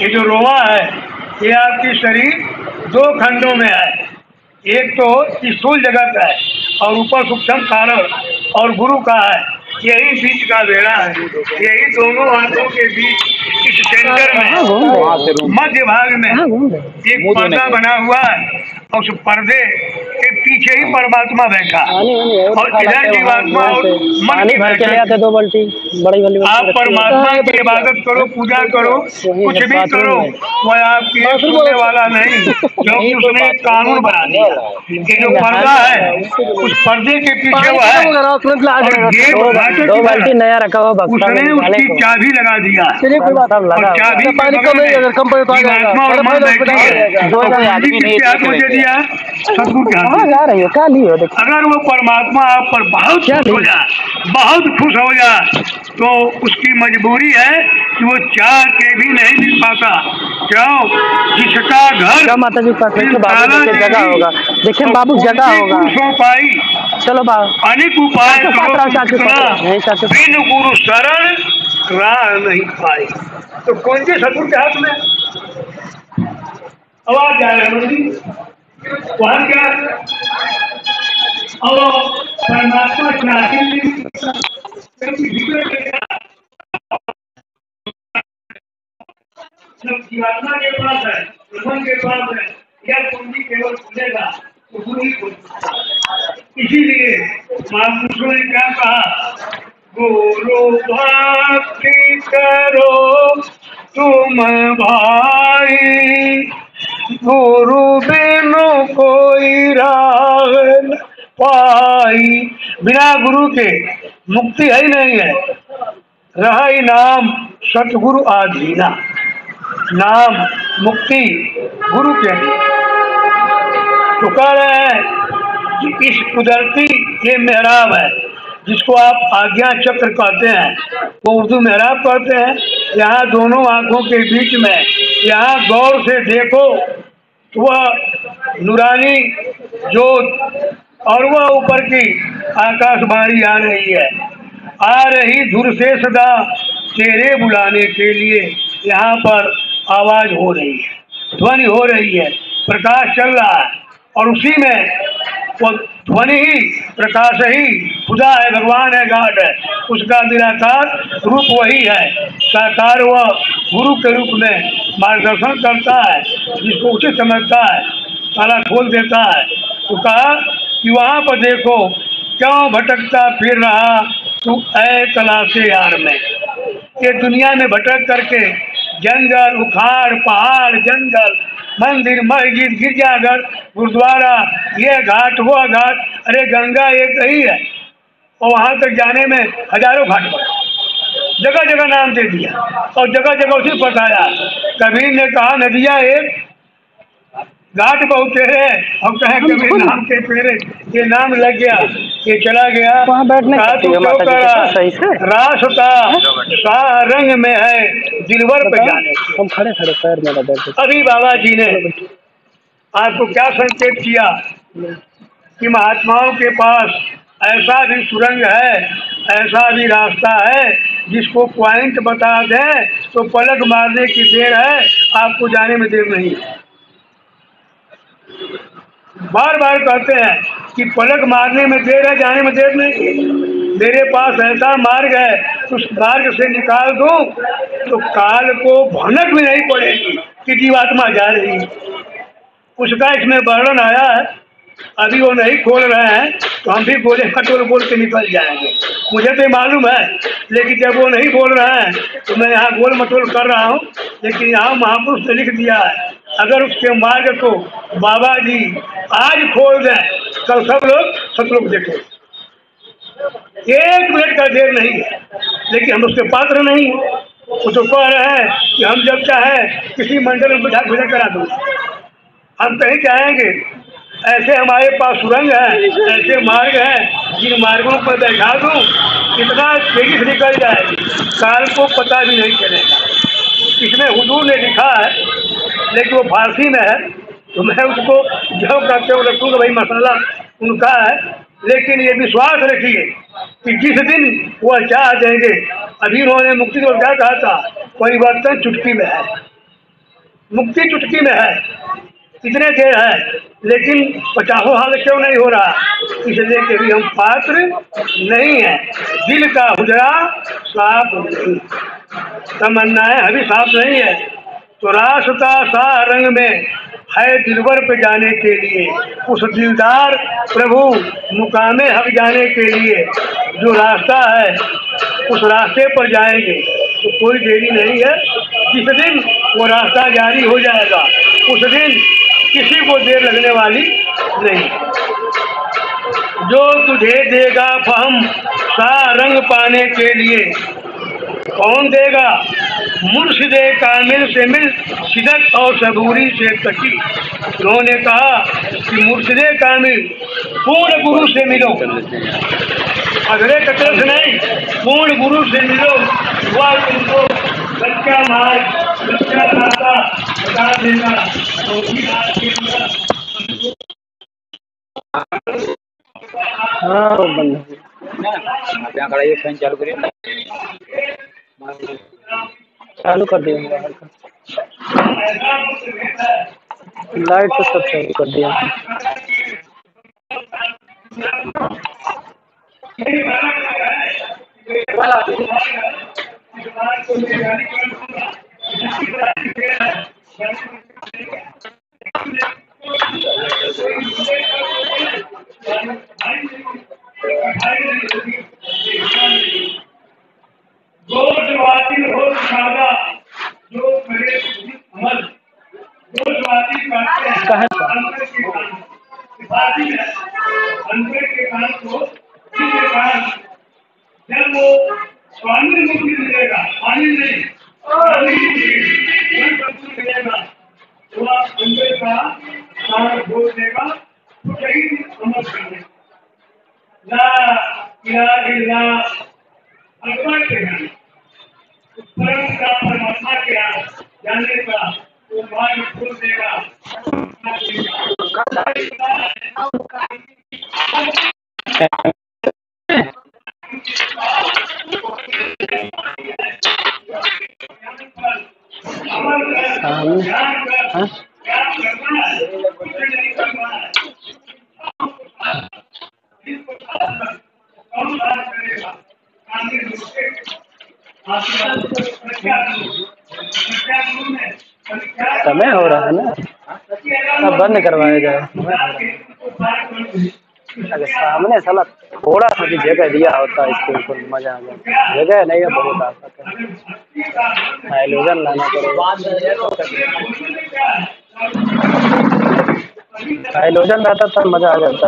ये जो रोआ है, ये आपकी शरीर 2 खंडों में है, एक तो स्थूल जगत है और ऊपर सूक्ष्म कारण और गुरु का है, यही बीच का बेड़ा है, यही दोनों आंखों के बीच इस सेंटर में मध्य भाग में एक पर्दा बना हुआ है, और उस पर्दे के पीछे ही परमात्मा बैठा, और इधर जीवात्मा और मन भर के ले आते 2 बाल्टी बड़ी वाली। आप परमात्मा की इबादत करो, पूजा करो, कुछ भी करो, वह आपकी सुनने वाला नहीं, क्योंकि उसने एक कानून बना दिया। ये जो पर्दा है, उस पर्दे के पीछे वो है, और 2 बाल्टी नया रखा हुआ, उसने उसकी चाबी लगा दिया, और चाबी अगर वो परमात्मा आप पर बहुत खुश हो जाए, बहुत खुश हो जाए, तो उसकी मजबूरी है कि वो चाह के भी नहीं मिल पाता। क्यों? जिसका घर माता जी जगह होगा, देखिए बाबू जगह होगा, पाई चलो अनेक उपाय बिन गुरु शरण राह नहीं पाई। तो कौन से सतगुरु के हाथ में आवाज जा रही है, वहां क्या और परमात्मा जीवात्मा के पास है, मन के पास है, यह कुंजी केवल खुलेगा तो गुरु ही खुलेगा। इसीलिए महापुरुषों ने क्या कहा, गुरु भक्ति करो तुम भाई, गुरु बिनु कोई राह न पाई। बिना गुरु के मुक्ति है ही नहीं है। रहा नाम सतगुरु आधीना, नाम मुक्ति गुरु के लिए। तो कह रहे हैं कि इस कुदरती ये मेहराब है, जिसको आप आज्ञा चक्र कहते हैं, वो उर्दू मेहराब कहते हैं। यहाँ दोनों आंखों के बीच में, यहाँ गौर से देखो तो वह नूरानी जोत और वह ऊपर की आकाशवाणी आ रही है, आ रही धुर से सदा तेरे बुलाने के लिए। यहाँ पर आवाज हो रही है, ध्वनि हो रही है, प्रकाश चल रहा है और उसी में वो ध्वनि ही प्रकाश ही खुदा है, भगवान है, गॉड है। उसका निराकार रूप वही है। साकार वह गुरु के रूप में मार्गदर्शन करता है, जिसको उचित समझता है ताला खोल देता है। तो कहा कि वहाँ पर देखो क्यों भटकता फिर रहा तू ऐ तलाशे यार में। ये दुनिया में भटक करके जंगल उखाड़ पहाड़ जंगल मंदिर मस्जिद गिरजाघर गुरुद्वारा ये घाट वो घाट, अरे गंगा एक ही है और वहाँ तक जाने में हजारों घाट पड़े, जगह जगह नाम दे दिया और जगह जगह उसे बताया। कबीर ने कहा नदिया एक घाट बहुत तेरे और कहे कबीर नाम के तेरे, ये नाम लग गया ये चला गया। वहाँ बैठने सही से रास्ता रंग में है दिलवर पे जाने। हम खड़े खड़े पैर में बैठे। अभी बाबा जी ने आपको क्या संकेत किया कि महात्माओं के पास ऐसा भी सुरंग है, ऐसा भी रास्ता है जिसको पॉइंट बता दें तो पलक मारने की देर है, आपको जाने में देर नहीं। बार बार कहते हैं कि पलक मारने में देर है, जाने में देर नहीं। मेरे पास ऐसा मार्ग है, उस मार्ग से निकाल दूं तो काल को भनक भी नहीं पड़ेगी कि जीवात्मा जा रही। उसका इसमें वर्णन आया है। अभी वो नहीं खोल रहे हैं तो हम भी गोले खटोल बोल के निकल जाएंगे, मुझे तो मालूम है। लेकिन जब वो नहीं बोल रहे हैं तो मैं यहाँ गोल मटोल कर रहा हूँ। लेकिन यहाँ महापुरुष ने लिख दिया है, अगर उसके मार्ग को बाबा जी आज खोल दें कल सब लोग देखें। 1 मिनट का देर नहीं है, लेकिन हम उसके पात्र नहीं है। वो तो कह रहे हैं कि हम जब चाहे किसी मंडल में बिठा भोजन करा दूँ, हम कहीं चाहेंगे। ऐसे हमारे पास सुरंग है, ऐसे मार्ग हैं जिन मार्गों पर बैठा दूँ इतना तेजी से निकल जाएगी, काल को पता भी नहीं चलेगा। इसमें हुजूर ने लिखा है, लेकिन वो फारसी में है तो मैं उसको जो करते हो रखूँगा, भाई मसाला उनका है। लेकिन ये विश्वास रखिए कि जिस दिन वो चाह देंगे, अभी उन्होंने मुक्ति को क्या कहा था, परिवर्तन चुटकी में है, मुक्ति चुटकी में है, इतने देर है। लेकिन 50 हाल क्यों नहीं हो रहा, इसलिए कि भी हम पात्र नहीं है, दिल का हुजरा साफ नहीं, तमन्नाएं अभी साफ नहीं है। तो रास्ता सा रंग में है दिलवर पे जाने के लिए, उस दिलदार प्रभु मुकामे हक जाने के लिए जो रास्ता है उस रास्ते पर जाएंगे तो कोई देरी नहीं है। जिस दिन वो रास्ता जारी हो जाएगा उस दिन किसी को देर लगने वाली नहीं। जो तुझे देगा फहम सा रंग पाने के लिए, कौन देगा? मुर्शिदे कामिल से मिल शिदत और सबूरी से कटी। उन्होंने कहा कि मुर्शिदे कामिल पूर्ण गुरु से मिलो, अगले कतरे से नहीं, पूर्ण गुरु से मिलो, वह तुमको सच्चा मार्ग सच्चा रास्ता बता देगा। हाँ बंद फैन चालू करिए, चालू कर दिया, लाइट तो सब चालू कर दिया। जब वो स्वामी मुक्ति मिलेगा, पानी नहीं मिलेगा, तो आप अंदर का सारा बोल देगा, यही समझ करने ला इलाहा इल्लल्लाह अकबर के हैं, परम का परमात्मा के हैं जानने का वो मार्ग खोल देगा। समय हो रहा है ना, सब बंद करवाया जाए। अगर सामने साला थोड़ा सा भी जगह दिया होता है इसके ऊपर मजा आ जाता। जगह नहीं है, बहुत आफत है। हाइलोजन लाना पड़ेगा। हाइलोजन रहता तब मजा आ जाता।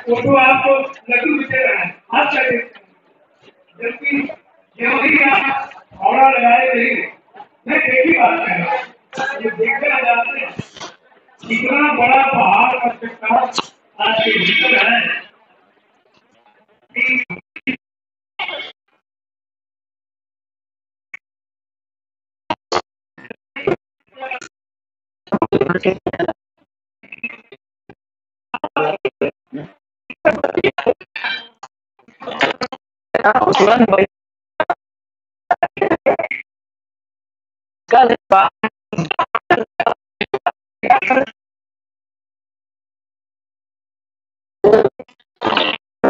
फोटो आपको लगी दे रहा है, हाथ लगे जबकि और लगाए नहीं। मैं देखी बात है, ये देखना चाहते हैं कितना बड़ा पहाड़ का चट्टान आज के भीतर है।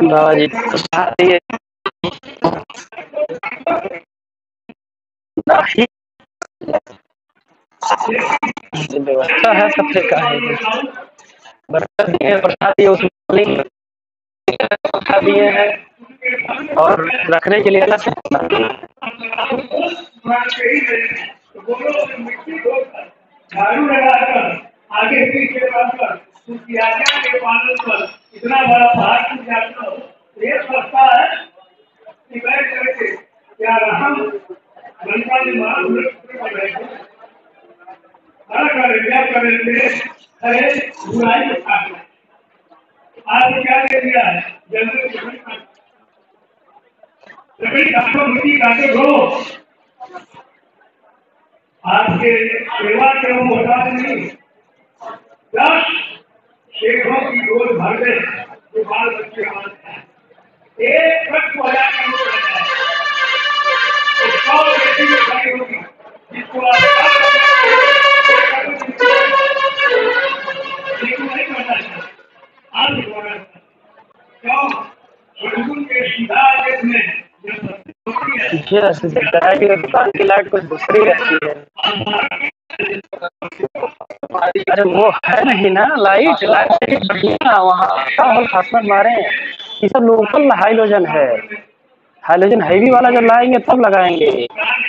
बाबा जी व्यवस्था है, सब का है। बर्तन दिए, प्रसाद दिए, उसमें रखा दिए हैं और रखने के लिए अलग से झाड़ू लगाकर आगे पीछे कर उसकी आज्ञा के पालन पर इतना बड़ा पहाड़ टूट जाता हो, ये सस्ता है कि मैं करके क्या हम लंका में करेंगे अरे बुराई को काटना। आज क्या दे दिया है, जल्दी लकड़ी काटो, मिट्टी काटो, धो। आपके सेवा के वो बता नहीं, 10 शेखों की गोद भर दे जो बाल बच्चे मानते हैं, एक ट्रक को 1000 का नोट रहता है, 100 बेटी में खड़ी होगी जिसको नहीं करना चाहिए। आज क्यों के सीधा देश में दुकान की लाइट कुछ दूसरी रहती है। अरे वो है नहीं ना लाइट, लाइट बढ़िया वहाँ खासमत मारे। ये सब लोकल हाइलोजन है। हाइलोजन हैवी वाला जब लाएंगे तब लगाएंगे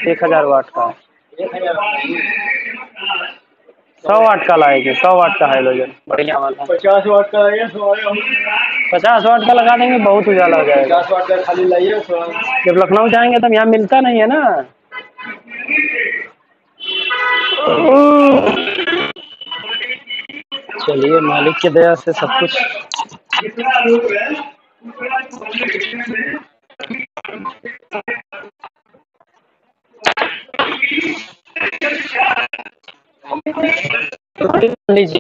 1000 वाट का। 100 वाट का लाएंगे, 100 वाट का हाइलोजन बढ़िया वाला। 50 वाट का है, 50 वाट का लगा देंगे, बहुत उजाला हो जाएगा। 50 वाट का खाली लाइए। जब लखनऊ जाएंगे तब यहाँ मिलता नहीं है ना। चलिए मालिक की दया से सब कुछ लीजिए।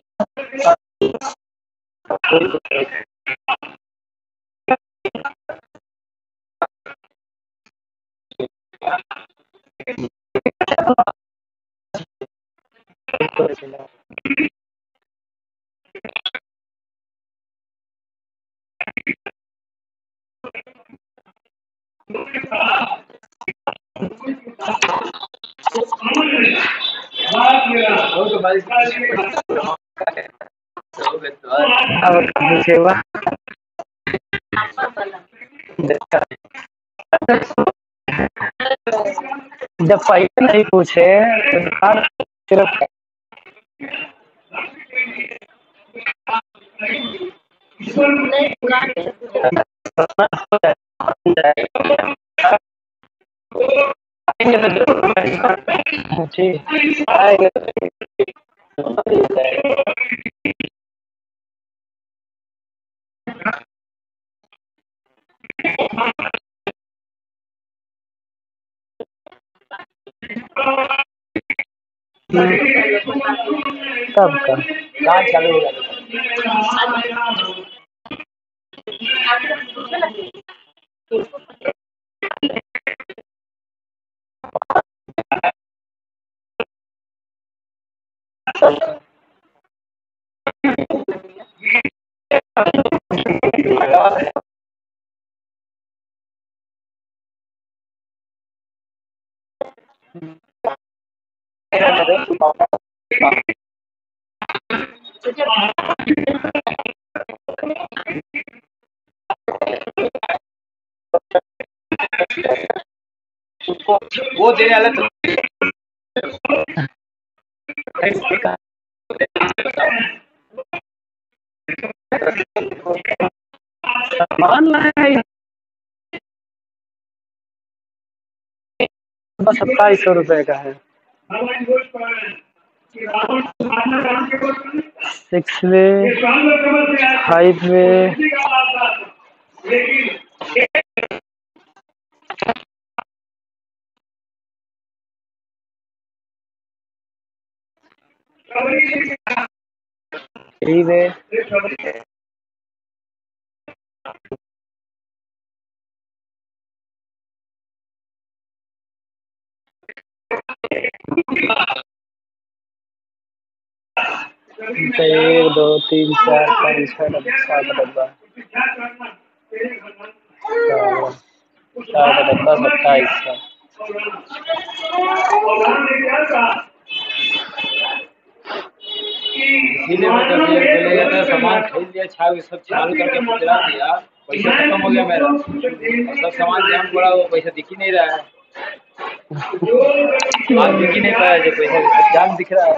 सेवा जब पहले नहीं पूछे सिर्फ ठीक आएंगे कब का काम चालू हो वो देने वाला तो सामान लाए बस 2700 का है 6 वे 5 वे थ्री वे एक दो तीन चार पाँच छः डब्बा 7 डब्बा 7 डब्बा 2700 इसीलिए मैं जब ये बोलेगा तो सामान खरीद लिया छाव सब चालू करके खुदरा दिया पैसा खत्म हो गया मेरा सब सामान जाम पड़ा वो पैसा दिख ही नहीं रहा है आज दिख ही नहीं पाया जो पैसा जाम दिख रहा है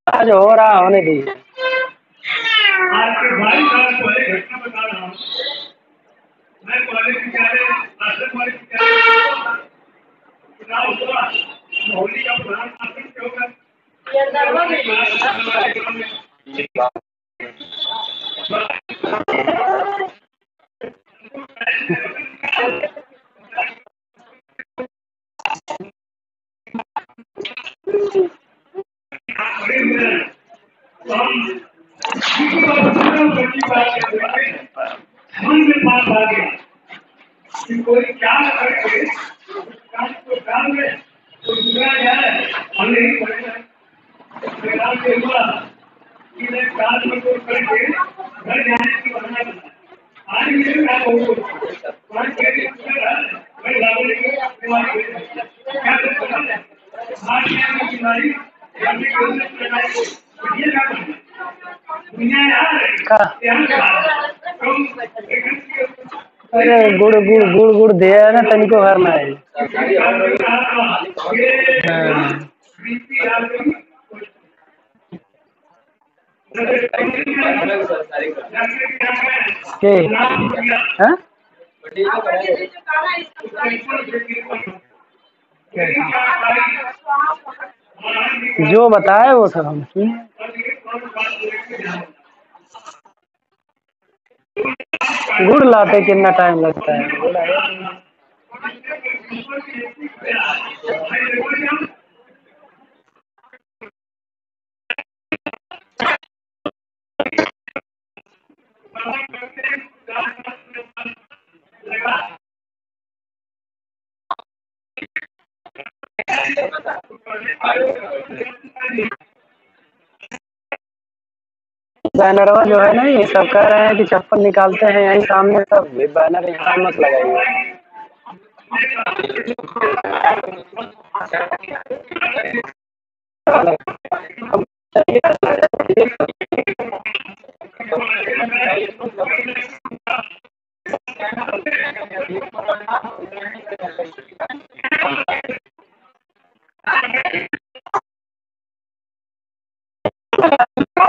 आज हो रहा होने दीजिए आपके भाई साहब को एक घटना बता रहा हूँ मैं कॉलेज विद्यालय आश्रम वाले विद्यालय चुनाव हुआ होली का प्रधान शासन के होकर कोई क्या करके काम को काम में दूसरा जाए हम नहीं पड़ेगा के हुआ कि मैं काल में को करके घर जाने की बहाना बना आज मेरे काम हो वहां के मैं लागू के क्या करना आज की बीमारी हमने कोशिश लगाई ये क्या करना दुनिया अरे गुड़ गुड़ गुड़ गुड़ दिया ना तनिको घर में है के हाँ जो बताए वो सब हम सुने गुड़ लाते कितना टाइम लगता है बैनरवा जो है ना, ये सब कह रहे हैं कि चप्पल निकालते हैं यहीं सामने, सब बैनर यहाँ मत लगाइए।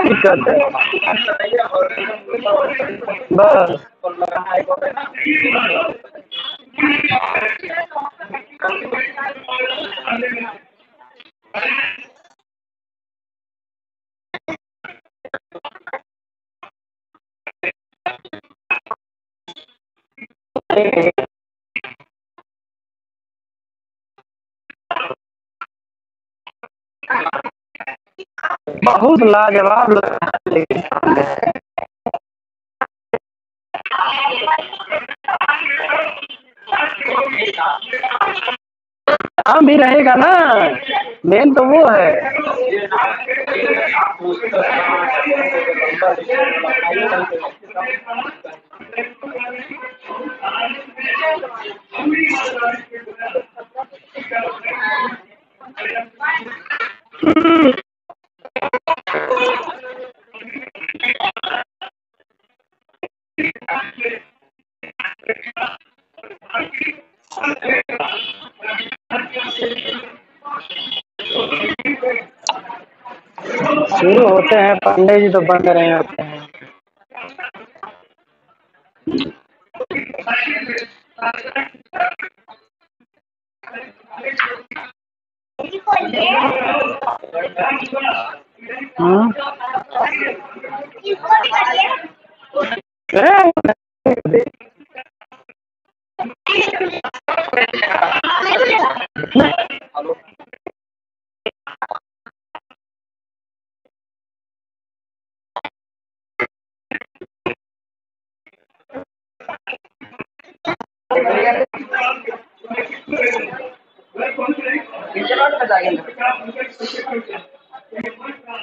दिक्कत है बस। बहुत लाजवाब काम भी रहेगा ना, मेन तो वो है। शुरू होते हैं पांडे जी तो बंद रहे होते हैं।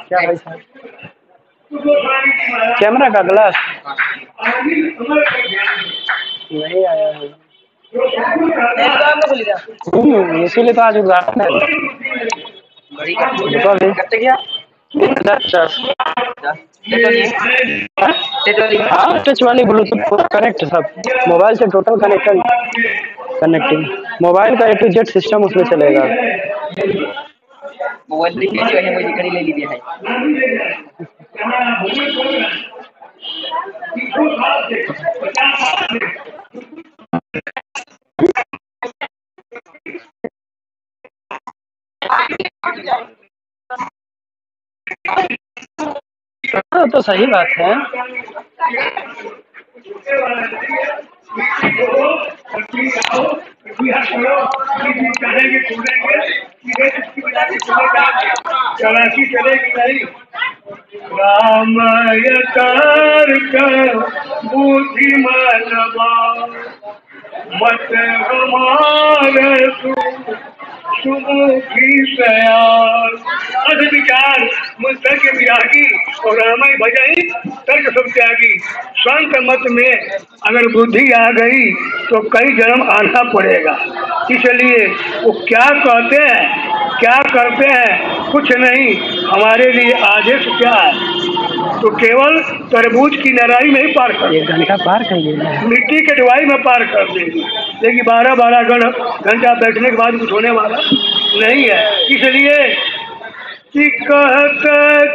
क्या भाई साहब, कैमरा का ग्लास नहीं आया है, इसीलिए तो आज उद्घाटन है। हाँ, टच वाली ब्लूटूथ कनेक्ट सब मोबाइल से टोटल कनेक्टिंग मोबाइल का A to Z सिस्टम उसमें चलेगा। मोबाइल ले लीजिए है। हाँ तो सही बात है। चलाकी चलेगी नहीं। रामायकार का बुद्धिमान मत हमारे सुमुखी सयाल अध विचार मुझ तर्क विरागी और रामाय भजाई तर्क सब त्यागी। शांत मत में अगर बुद्धि आ गई तो कई जन्म आना पड़ेगा। इसलिए वो क्या कहते हैं क्या करते हैं कुछ नहीं, हमारे लिए आदेश क्या है तो केवल तरबूज की नराई में ही पार कर, 1 घंटा पार कर गए, मिट्टी के डुबाई में पार कर देगी। लेकिन 12-12 घंटा बैठने के बाद कुछ होने वाला नहीं है। इसलिए कि कहत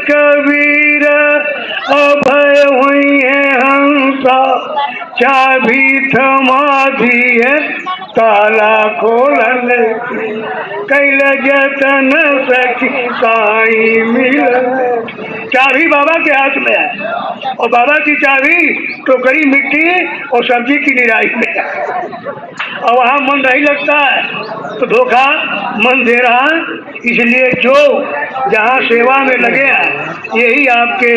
कबीर अभय हुई है हंसा चाबी थमा दी है ताला खोलन कैल जतन सखी काई मिल। चाबी बाबा के हाथ में है और बाबा की चाबी टोकरी मिट्टी और सब्जी की निराई में है और वहाँ मन नहीं लगता है तो धोखा मन दे रहा है। इसलिए जो जहाँ सेवा में लगे हैं यही आपके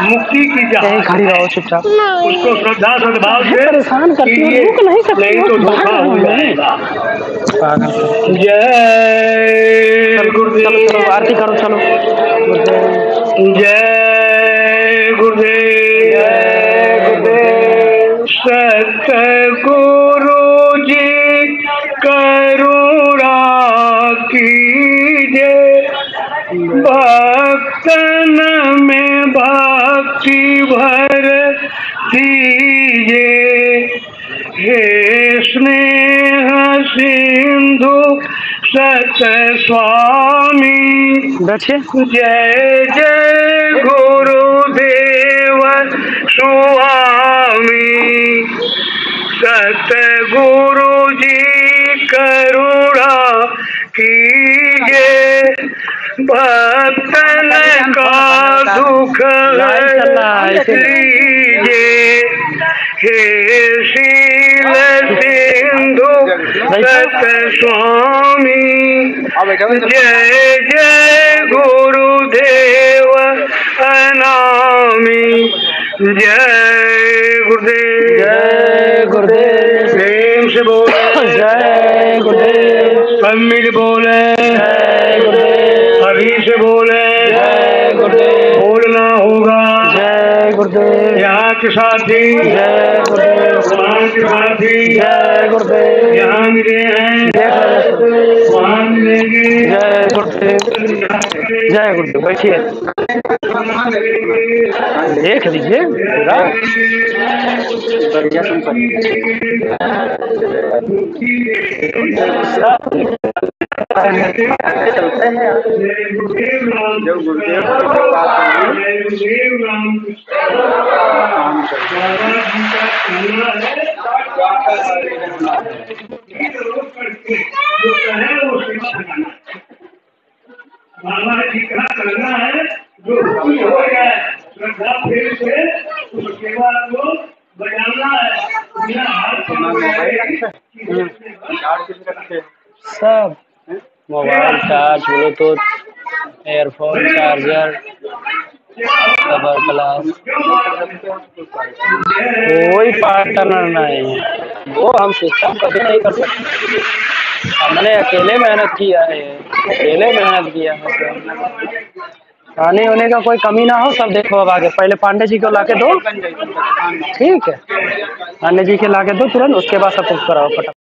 मुक्ति की जहाँ खड़ी रहो चुपचाप, उसको श्रद्धा सद्भाव से परेशान करती है, रुक नहीं सकती, नहीं तो धोखा हो जाएगा। पागल। जय चलो चलो आरती करो चलो। जय गुरुदेव जय गुरुदेव। सतगुरु जी करुणा कीजिए, भक्तन में भक्ति भर दीजिए। हे स्नेह सिंधु सत स्वामी, बैठिए। जय जय गुरुदेव स्वामी। सतगुरु जी करुणा कीजिए, भक्तन का दुख लीजिए। हे शील सिंधु सत स्वामी, जय जय गुरुदेव अनामी। जय गुरुदेव। जय गुरुदेव। प्रेम से बोले जय गुरुदेव। सब मिल बोले जय गुरुदेव। अभी से बोले जय गुरुदेव। बोलना होगा जय गुरुदेव। यहाँ के साथी, जय गुरुदेव। वहाँ के साथी, जय गुरुदेव। यहाँ मिले हैं जय वहाँ मिलेंगे। गुरुदेव। जय गुरुदेव। बैठिए, देख लीजिए पूरा बढ़िया चलते हैं। जब गुरुदेव बाबा जी का करना है, जो कुछ हो जाए श्रद्धा फिर से उस सेवा को बजाना है। बिना हाथ सब mobile charge, Bluetooth, earphone, charger, cover glass, कोई पार्टनर नहीं है। वो हम सिस्टम कभी नहीं कर सकते। हमने अकेले मेहनत किया है, अकेले मेहनत किया है। खाने होने का कोई कमी ना हो। सब देखो अब आगे, पहले पांडे जी को लाके दो, ठीक है? पांडे जी के लाके दो तुरंत, उसके बाद सब कुछ कराओ फटाफट।